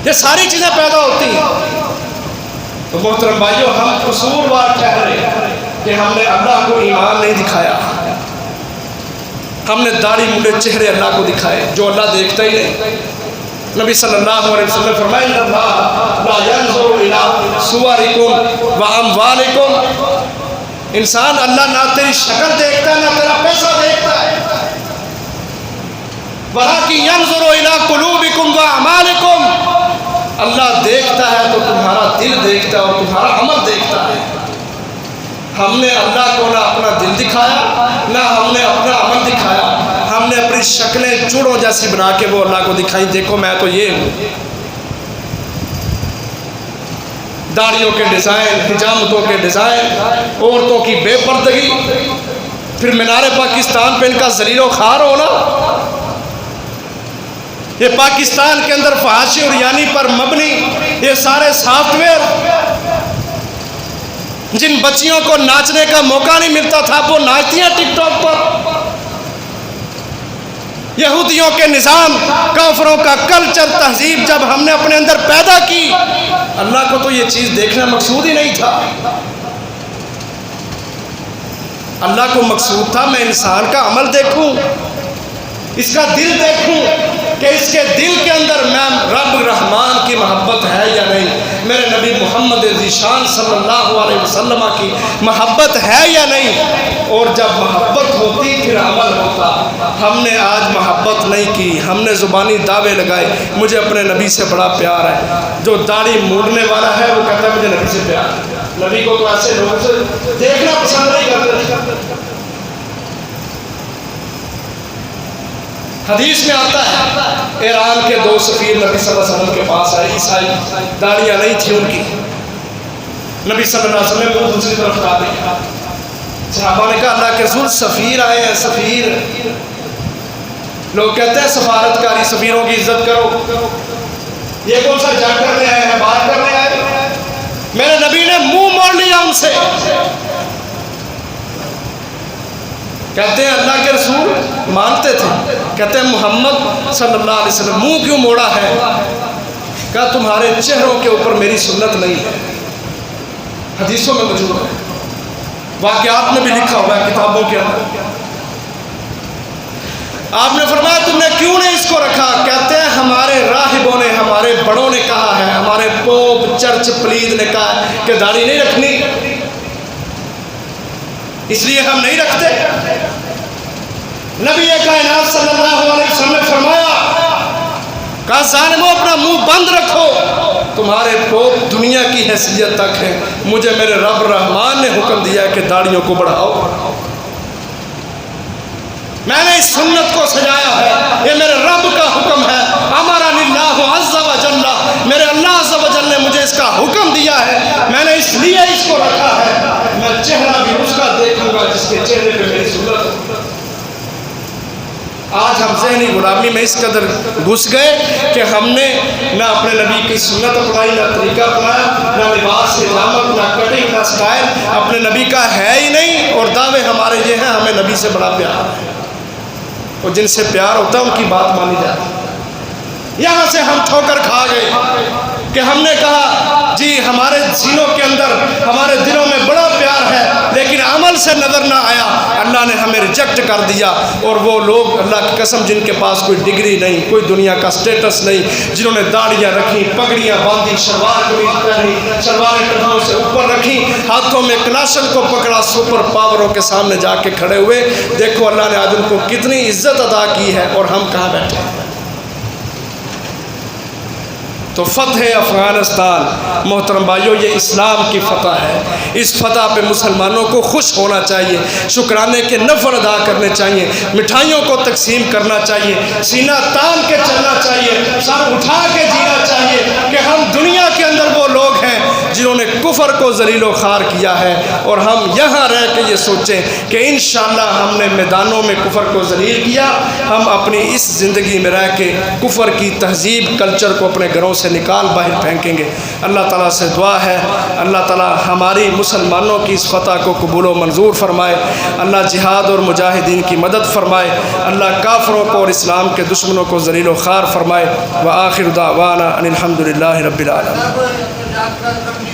یہ ساری چیزیں پیدا ہوتی ہیں. تو محترم بھائیو ہم قصوروار ٹھہرے کہ ہم نے اللہ کو ایمان نہیں دکھایا. ہم نے داڑھی منڈے چہرے اللہ کو دکھائے جو اللہ دیکھتا ہی نہیں. نبی صلی اللہ علیہ وسلم نے فرمایا ان اللہ لا ينظر الى صورکم واموالکم. انسان اللہ نہ تیری شکل دیکھتا ہے نہ تیرا پیسہ دیکھتا ہے ولکن ينظر الى قلوبکم واعمالکم. اللہ دیکھتا ہے تو تمہارا دل دیکھتا ہے اور تمہارا عمل دیکھتا ہے. ہم نے اللہ کو نہ اپنا دل دکھایا نہ ہم نے اپنا عمل دکھایا. ہم نے اپنی شکلیں چوڑوں جیسی بنا کے وہ اللہ کو دکھائی. دیکھو میں تو یہ ہوں. داڑھیوں کے ڈیزائن حجامتوں کے ڈیزائن عورتوں کی بے پردگی پھر مینار پاکستان پہ ان کا ذلیل و خوار ہونا. یہ پاکستان کے اندر فحاشی اور یعنی پر مبنی یہ سارے سافٹ ویئر جن بچیوں کو ناچنے کا موقع نہیں ملتا تھا وہ ناچتی ہیں ٹک ٹاک پر. یہودیوں کے نظام کافروں کا کلچر تہذیب جب ہم نے اپنے اندر پیدا کی اللہ کو تو یہ چیز دیکھنا مقصود ہی نہیں تھا. اللہ کو مقصود تھا میں انسان کا عمل دیکھوں اس کا دل دیکھوں کہ اس کے دل کے اندر میں رب رحمان کی محبت ہے یا نہیں. میرے نبی محمد ذیشان صلی اللہ علیہ وسلم کی محبت ہے یا نہیں. اور جب محبت ہوتی پھر عمل ہوتا. ہم نے آج محبت نہیں کی. ہم نے زبانی دعوے لگائے مجھے اپنے نبی سے بڑا پیار ہے. جو داڑھی موڑنے والا ہے وہ کہتا ہے مجھے نبی سے پیار ہے. نبی کو تو ایسے لوگوں سے دیکھنا پسند نہیں کرتے. حدیث میں آتا ہے ایران کے 2 سفیر نبی صلی اللہ علیہ وسلم کے پاس آئے. عیسائی داڑیاں نہیں تھی ان کی. نبی صلی اللہ علیہ وسلم کو دوسری طرف ہٹا دیا. صحابہ نے کہا اللہ کے رسول سفیر آئے ہیں سفیر لوگ کہتے ہیں سفارتکاری، سفیروں کی عزت کرو، یہ کون سا جنگ کرنے آئے ہیں، بات کرنے آئے ہیں؟ میرے نبی نے منہ موڑ لیا ان سے. کہتے ہیں اللہ کے رسول مانتے تھے، کہتے ہیں محمد صلی اللہ علیہ وسلم منہ کیوں موڑا ہے؟ کہا تمہارے چہروں کے اوپر میری سنت نہیں ہے. حدیثوں میں موجود ہے، واقعات میں بھی لکھا ہوا ہے کتابوں کے اندر. آپ نے فرمایا تم نے کیوں نہیں اس کو رکھا؟ کہتے ہیں ہمارے راہبوں نے، ہمارے بڑوں نے کہا ہے، ہمارے پوپ چرچ پلید نے کہا ہے کہ داڑھی نہیں رکھنی، اس لیے ہم نہیں رکھتے. نبی کائنات صلی اللہ علیہ وسلم نے فرمایا، کہا ظالموں اپنا منہ بند رکھو، تمہارے پوپ دنیا کی حیثیت تک ہے، مجھے میرے رب رحمان نے حکم دیا ہے کہ داڑھیوں کو بڑھاؤ. میں نے اس سنت کو سجایا ہے، یہ میرے رب کا حکم ہے. امرنی اللہ عز و جل، میرے اللہ عز و جل نے مجھے اس کا حکم دیا ہے، میں نے اس لیے اس کو رکھا ہے. میں چہرہ بھی اس کا دیکھوں گا جس کے چہرے پہ میری سنت ہو. آج ہم ذہنی غلامی میں اس قدر گھس گئے کہ ہم نے نہ اپنے نبی کی سنت اپنائی، نہ طریقہ اپنایا، نہ لباس حجامت، نہ کٹنگ، نہ سٹائل اپنے نبی کا ہے ہی نہیں. اور دعوے ہمارے یہ ہیں ہمیں نبی سے بڑا پیار ہے، اور جن سے پیار ہوتا ہے ان کی بات مانی جاتی ہے. یہاں سے ہم ٹھوکر کھا گئے کہ ہم نے کہا جی ہمارے سینوں کے اندر، ہمارے دلوں میں بڑا پیار ہے، لیکن عمل سے نظر نہ آیا، اللہ نے ہمیں ریجیکٹ کر دیا. اور وہ لوگ اللہ کی قسم جن کے پاس کوئی ڈگری نہیں، کوئی دنیا کا سٹیٹس نہیں، جنہوں نے داڑیاں رکھی، پگڑیاں باندھی، شلوار قمیض پہنی، شلواریں ٹخنوں سے اوپر رکھی، ہاتھوں میں کلاشن کو پکڑا، سپر پاوروں کے سامنے جا کے کھڑے ہوئے. دیکھو اللہ نے آج ان کو کتنی عزت عطا کی ہے، اور ہم کہاں بیٹھے ہیں. تو فتح افغانستان محترم بھائیوں یہ اسلام کی فتح ہے. اس فتح پہ مسلمانوں کو خوش ہونا چاہیے، شکرانے کے نفل ادا کرنے چاہیے، مٹھائیوں کو تقسیم کرنا چاہیے، سینہ تان کے چلنا چاہیے، سر اٹھا کے جینا چاہیے کہ ہم دنیا کے اندر وہ لوگ ہیں جنہوں نے کفر کو ذلیل و خوار کیا ہے. اور ہم یہاں رہ کے یہ سوچیں کہ انشاءاللہ ہم نے میدانوں میں کفر کو ذلیل کیا، ہم اپنی اس زندگی میں رہ کے کفر کی تہذیب کلچر کو اپنے گھروں سے نکال باہر پھینکیں گے. اللہ تعالیٰ سے دعا ہے اللہ تعالیٰ ہماری مسلمانوں کی اس فتح کو قبول و منظور فرمائے. اللہ جہاد اور مجاہدین کی مدد فرمائے. اللہ کافروں کو اور اسلام کے دشمنوں کو ذلیل و خوار فرمائے. وآخر دعوانا ان الحمد للہ رب العالمین.